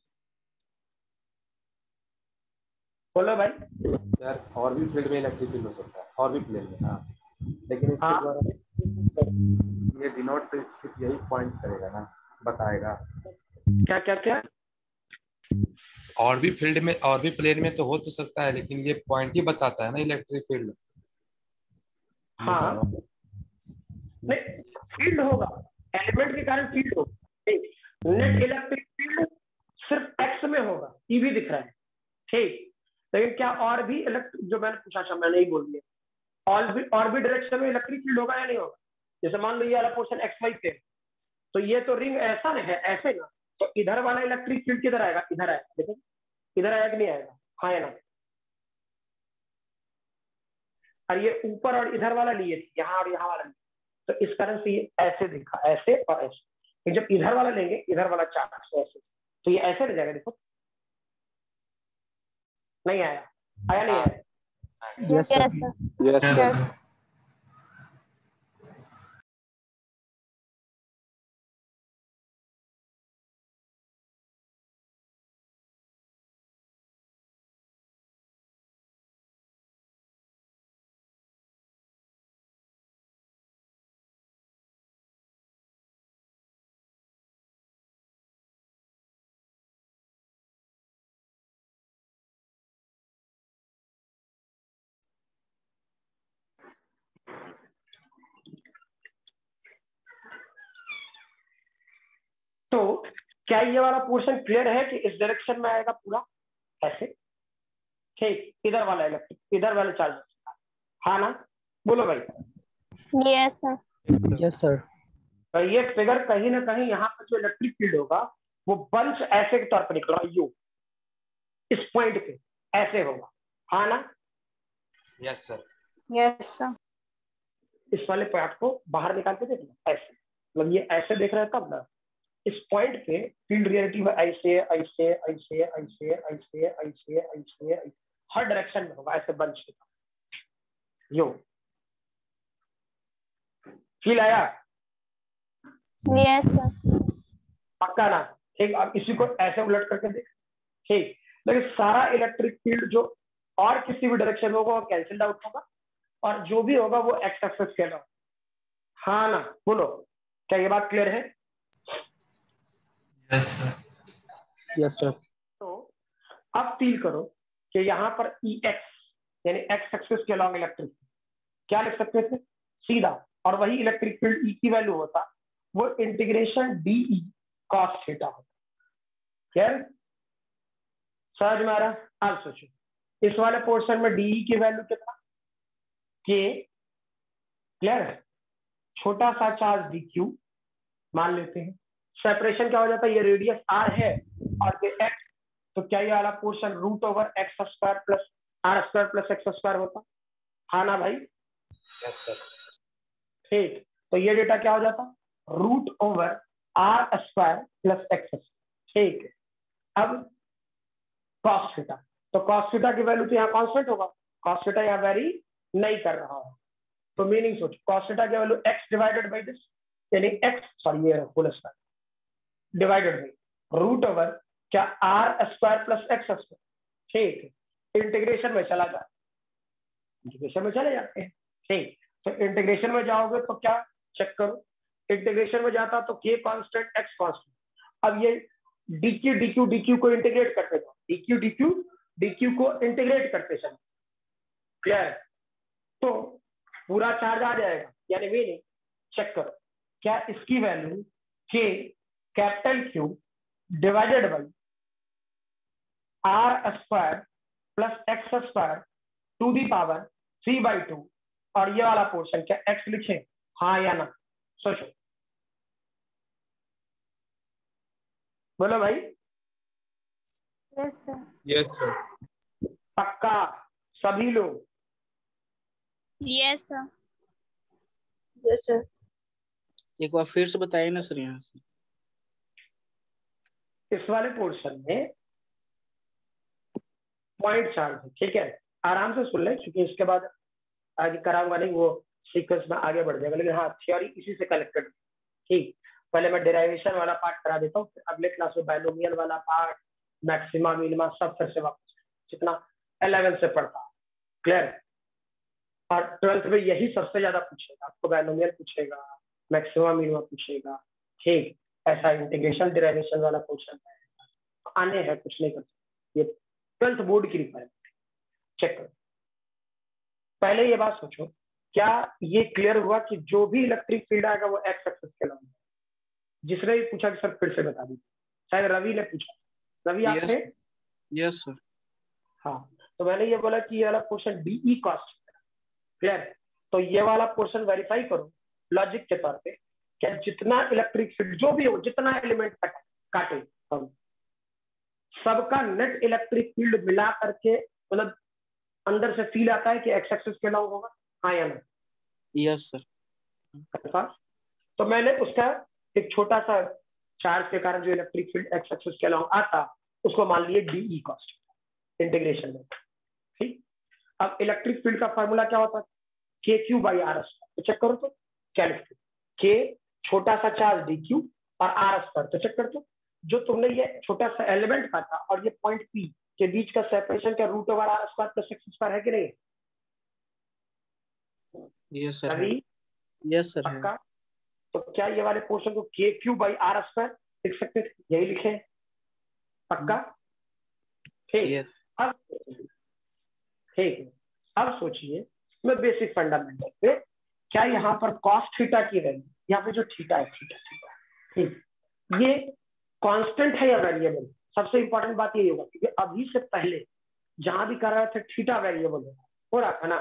बोलो भाई। सर और भी फील्ड में इलेक्ट्रिक फील्ड हो सकता है, और भी प्लेन में, हाँ, लेकिन इसके हाँ। द्वारा ये डिनोट तो सिर्फ यही पॉइंट करेगा ना, बताएगा। क्या क्या क्या? और भी फील्ड में, और भी प्लेन में तो हो तो सकता है, लेकिन ये पॉइंट ही बताता है ना इलेक्ट्रिक फील्ड। हाँ, नहीं फील्ड होगा, एलिमेंट के कारण फील्ड होगा, नेट इलेक्ट्रिक फील्ड सिर्फ एक्स में होगा, ये भी दिख रहा है, ठीक। लेकिन क्या और भी जो मैंने पूछा था मैंने ही बोल दिया, और भी डायरेक्शन में इलेक्ट्रिक फील्ड होगा या नहीं होगा? जैसे मान लो ये वाला पोर्शन एक्स वाई पे, तो ये तो रिंग ऐसा है, ऐसे ना, तो इधर वाला इलेक्ट्रिक फील्ड किधर आएगा? इधर आएगा, देखो इधर आएगा कि नहीं आएगा? हाँ या ना? और ये ऊपर और इधर वाला लिए थे, यहाँ और यहाँ वाला लिए, तो इस कारण से ये ऐसे दिखा, ऐसे और ऐसे। जब इधर वाला लेंगे, इधर वाला चार्ज ऐसे, तो ये ऐसे रह जाएगा, देखो नहीं आया, आया नहीं आया? Yes sir. यस तो क्या ये वाला पोर्शन क्लियर है कि इस डायरेक्शन में आएगा पूरा ऐसे? ठीक, इधर वाला इलेक्ट्रिक, इधर वाले चार्ज, हाँ ना? बोलो भाई। Yes, sir. Yes sir. तो ये फिगर कहीं ना कहीं यहाँ पर जो इलेक्ट्रिक फील्ड होगा वो बंच ऐसे के तौर पर निकल रहा, यू इस पॉइंट पे ऐसे होगा, हाँ ना? Yes sir. Yes, sir. इस वाले पार्ट को बाहर निकाल के देखना, ऐसे, मतलब ये ऐसे देख रहे हैं तब ना, इस पॉइंट पे फील्ड रियलिटी में ऐसे ऐसे ऐसे ऐसे ऐसे ऐसे ऐसे हर डायरेक्शन में होगा, ऐसे बंच के, यो फील आया? Yes, sir. पक्का ना? ठीक, अब इसी को ऐसे उलट करके देख, ठीक, लेकिन सारा इलेक्ट्रिक फील्ड जो और किसी भी डायरेक्शन में होगा वो कैंसिल आउट होगा, और जो भी होगा वो एक्स एक्सिस के होगा, हाँ ना? बोलो, क्या ये बात क्लियर है? Yes sir. Yes sir. तो अब फील करो कि यहाँ पर ई एक्स यानी एक्स एक्सिस के अलॉन्ग इलेक्ट्रिक क्या लिख सकते थे? सीधा, और वही इलेक्ट्रिक फील्ड ई की वैल्यू होता वो integration D E cos theta होता। क्लियर? समझ में आ रहा? अब सोचो, इस वाले पोर्शन में डी की वैल्यू कितना? के। क्लियर है? छोटा सा चार्ज डी क्यू मान लेते हैं, सेपरेशन क्या हो जाता है? ये रेडियस आर है और ये एक्स, तो क्या ये वाला portion root over x square plus r square plus x square होता, हाँ ना भाई? Yes sir. ठीक, तो ये डेटा क्या हो जाता? Root over r square plus x. ठीक है, अब कॉस थीटा, तो कॉस थीटा की वैल्यू तो यहाँ कांस्टेंट होगा, कॉस थीटा यहाँ वेरी नहीं कर रहा है, तो मीनिंग सोच, कॉस थीटा की value x divided by this, यानी एक्स, सॉरी ये whole square divided by root over क्या r square plus x square. ठीक है, इंटीग्रेशन में चला जाए, इंटीग्रेशन में चले जाते हैं। ठीक, तो इंटीग्रेशन में जाओगे तो क्या चेक करो, इंटीग्रेशन में जाता तो के कांस्टेंट एक्स कांस्टेंट, अब ये डीक्यू डीक्यू डीक्यू को इंटीग्रेट करते जाओ, डीक्यू डीक्यू डीक्यू को इंटीग्रेट करते चलो। क्लियर? तो पूरा चार्ज आ जाएगा, यानी मीनिंग चेक करो, क्या इसकी वैल्यू के capital Q divided by r square plus x square to the power 3/2, और ये वाला पोर्शन क्या एक्स लिखे, हाँ या ना? सोचो, बोलो भाई। Yes, sir. Yes sir. पक्का सभी लोग? Yes, sir. Yes, sir. एक बार फिर से बताइए ना सर यहाँ से। इस वाले पोर्शन में पॉइंट चार्ज है, ठीक है, आराम से सुन ले, क्योंकि इसके बाद आगे कराऊंगा नहीं, वो सीक्वेंस में आगे बढ़ जाएगा, लेकिन हाँ थ्योरी इसी से कनेक्टेड। ठीक, पहले मैं डेरिवेशन वाला पार्ट करा देता हूँ, फिर अगले क्लास में बाइनोमियल वाला पार्ट, मैक्सिमा मिनिमा सब फिर से वापस, जितना 11 से पढ़ता। क्लियर? और 12th में यही सबसे ज्यादा पूछेगा आपको, बाइनोमियल पूछेगा, मैक्सिमा मिनिमा पूछेगा। ठीक, ऐसा इंटीग्रेशन डेरिवेशन वाला क्वेश्चन आने हैं, कुछ नहीं कर सकते, ये 12th बोर्ड की रिक्वायरमेंट। चेक करो, पहले ये बात सोचो, क्या ये क्लियर हुआ कि जो भी इलेक्ट्रिक फील्ड आएगा वो एक्स एक्सिस के अलॉन्ग? जिसने भी पूछा कि सर फिर से बता दीजिए, शायद रवि ने पूछा, रवि आप थे? Yes sir. हाँ, तो मैंने ये बोला कि ये वाला पोर्शन डीई कॉस्ट। क्लियर? तो ये वाला पोर्शन वेरीफाई करो लॉजिक के तौर पे, क्या जितना इलेक्ट्रिक फील्ड जो भी हो, जितना एलिमेंट काटे हम, सबका नेट इलेक्ट्रिक फील्ड मिला करके, मतलब अंदर से फील आता है कि एक्स एक्सिस के अलॉन्ग होगा, हाँ या ना? Yes sir. तो मैंने उसका एक छोटा सा चार्ज के कारण जो इलेक्ट्रिक फील्ड एक्स एक्सिस के अलॉन्ग आता, उसको मान लिए डीई कॉस्ट इंटीग्रेशन में। ठीक, अब इलेक्ट्रिक फील्ड का फॉर्मूला क्या होता है? के क्यू बाई आर स्क्वायर। तो चेक करो, तो क्या लिखते? के छोटा सा चार्ज डी क्यू और आर स्क्वायर। तो चेक करते, जो तुमने ये छोटा सा एलिमेंट काटा और ये पॉइंट पी के बीच का सेपरेशन क्या root over r square plus x square है कि नहीं? Yes sir. अभी यस सर। पक्का? तो क्या ये वाले पोर्शन को के क्यू बाई आर स्क्वायर लिख सकते थे? यही लिखे, पक्का? ठीक, यस। अब ठीक है, अब सोचिए मैं बेसिक फंडामेंटल पे, क्या यहाँ पर कॉस थीटा की वैल्यू, यहाँ पे जो थीटा है, थीटा थीटा, ठीक, ये कांस्टेंट है या वेरिएबल, सबसे इंपॉर्टेंट बात यही होगा, क्योंकि अभी से पहले जहां भी कर रहे थे थीटा वेरिएबल हो रहा था ना,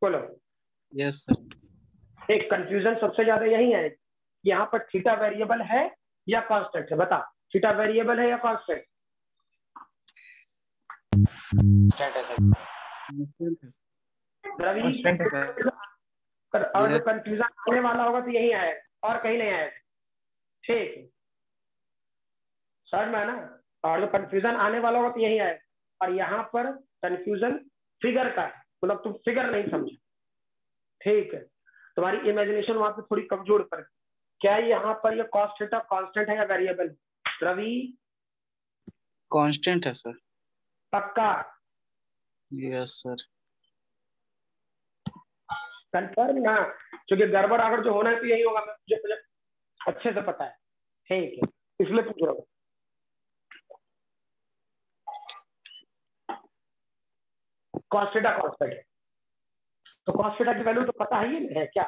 बोलो। Yes sir. एक कंफ्यूजन सबसे ज्यादा यही है, यहाँ पर थीटा वेरिएबल है या कांस्टेंट है, बता। थीटा वेरिएबल है या कांस्टेंट? रवि, और जो कंफ्यूजन आने वाला होगा तो यही आएगा और कहीं नहीं आएगा, ठीक है, समझ में है ना। और जो कंफ्यूजन आने वाला होगा तो यही आएगा, और यहाँ पर कंफ्यूजन फिगर का है, मतलब तुम फिगर नहीं समझे, ठीक है, तुम्हारी इमेजिनेशन वहां पे थोड़ी कमजोर पर। क्या यहाँ पर ये कॉस थीटा कांस्टेंट है या वेरिएबल? रवि कांस्टेंट है सर। पक्का? Yes sir. कंफर्म ना, क्योंकि गड़बड़ अगर जो होना है तो यही होगा, मुझे अच्छे से पता है, ठीक है, इसलिए पूछ रहा हूँ। कॉस थीटा कांस्टेंट है, तो कॉस थीटा की वैल्यू तो पता ही है क्या,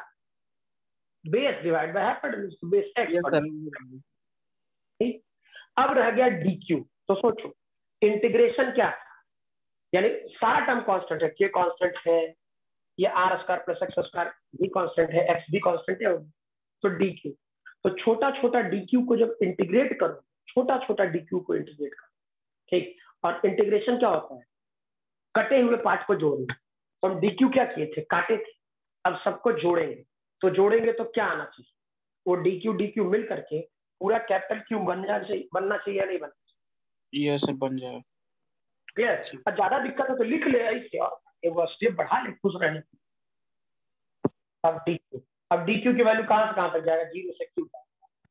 base divide by hypotenuse, base x. ठीक, अब रह गया डी क्यू। तो सोचो इंटीग्रेशन क्या है, यानी सारा टर्म कांस्टेंट है, के कांस्टेंट है, ये r square plus x square भी कांस्टेंट है, एक्स भी कांस्टेंट है, तो डी क्यू। तो छोटा छोटा डी क्यू को जब इंटीग्रेट करो, छोटा छोटा डी क्यू को इंटीग्रेट करो, ठीक, और इंटीग्रेशन क्या होता है, कटे हुए पार्ट को जोड़ना। तो हम डी क्यू क्या किए थे, काटे थे, अब सबको जोड़ेंगे, तो जोड़ेंगे तो क्या आना चाहिए, वो डी क्यू मिल करके पूरा कैपिटल क्यू बनना चाहिए या नहीं बनना चाहिए? यस सर, बन जाएगा। क्लियर? और ज्यादा दिक्कत है तो लिख ले ऐसे, और एक बार स्टेप बढ़ा ले, खुश रहने। अब डी क्यू की वैल्यू कहां से कहां तक जाएगा, 0 से क्यू तक।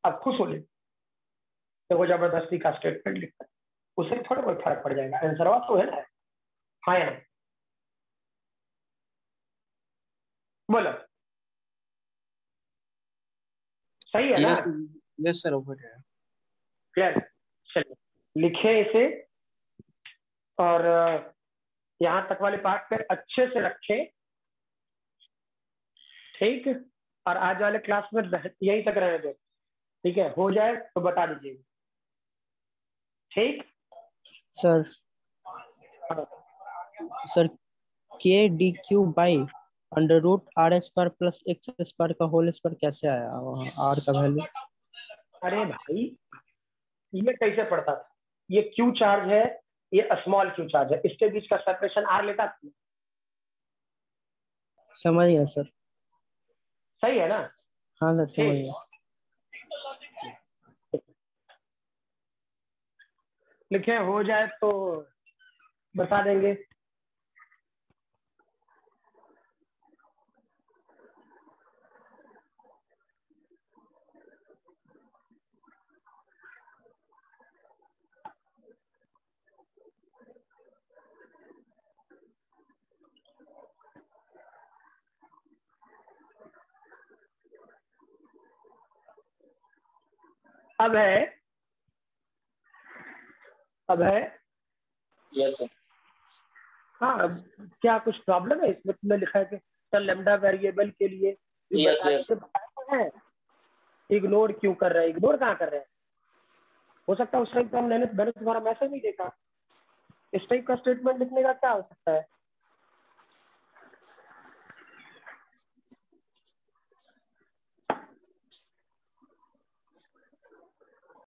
अब खुश हो ले, तो वो जबरदस्ती का स्टेटमेंट लिखता है, उससे थोड़ा बहुत फर्क पड़ जाएगा, आंसर तो है ना। हाँ या बोलो, सही है ना? यस सर, ओवर है। क्लियर? चलिए लिखे इसे, और यहां तक वाले पार्ट पे अच्छे से रखें, ठीक, और आज वाले क्लास में यही तक रहने दो, ठीक है, हो जाए तो बता दीजिएगा, ठीक सर। सर के d q by under root r square plus x square का होल स्क्वायर कैसे आया वहाँ आर का वैल्यू? अरे भाई ये कैसे पढ़ता था, ये क्यू चार्ज है, ये स्मॉल क्यू चार्ज है, इसके बीच का सेपरेशन आर लेता था। समझ गया सर। सही है ना? हाँ सर, समझ गया। लिखे हो जाए तो बता देंगे। अब है यस सर। हाँ, अब क्या कुछ प्रॉब्लम है इसमें? तुमने लिखा है कि सर लेमडा वेरिएबल के लिए यस यस है, इग्नोर क्यों कर रहे हैं? इग्नोर कहाँ कर रहे हैं? हो सकता है उस टाइम तो मैंने तुम्हारा मैसेज नहीं देखा। इस टाइप का स्टेटमेंट लिखने का क्या हो सकता है?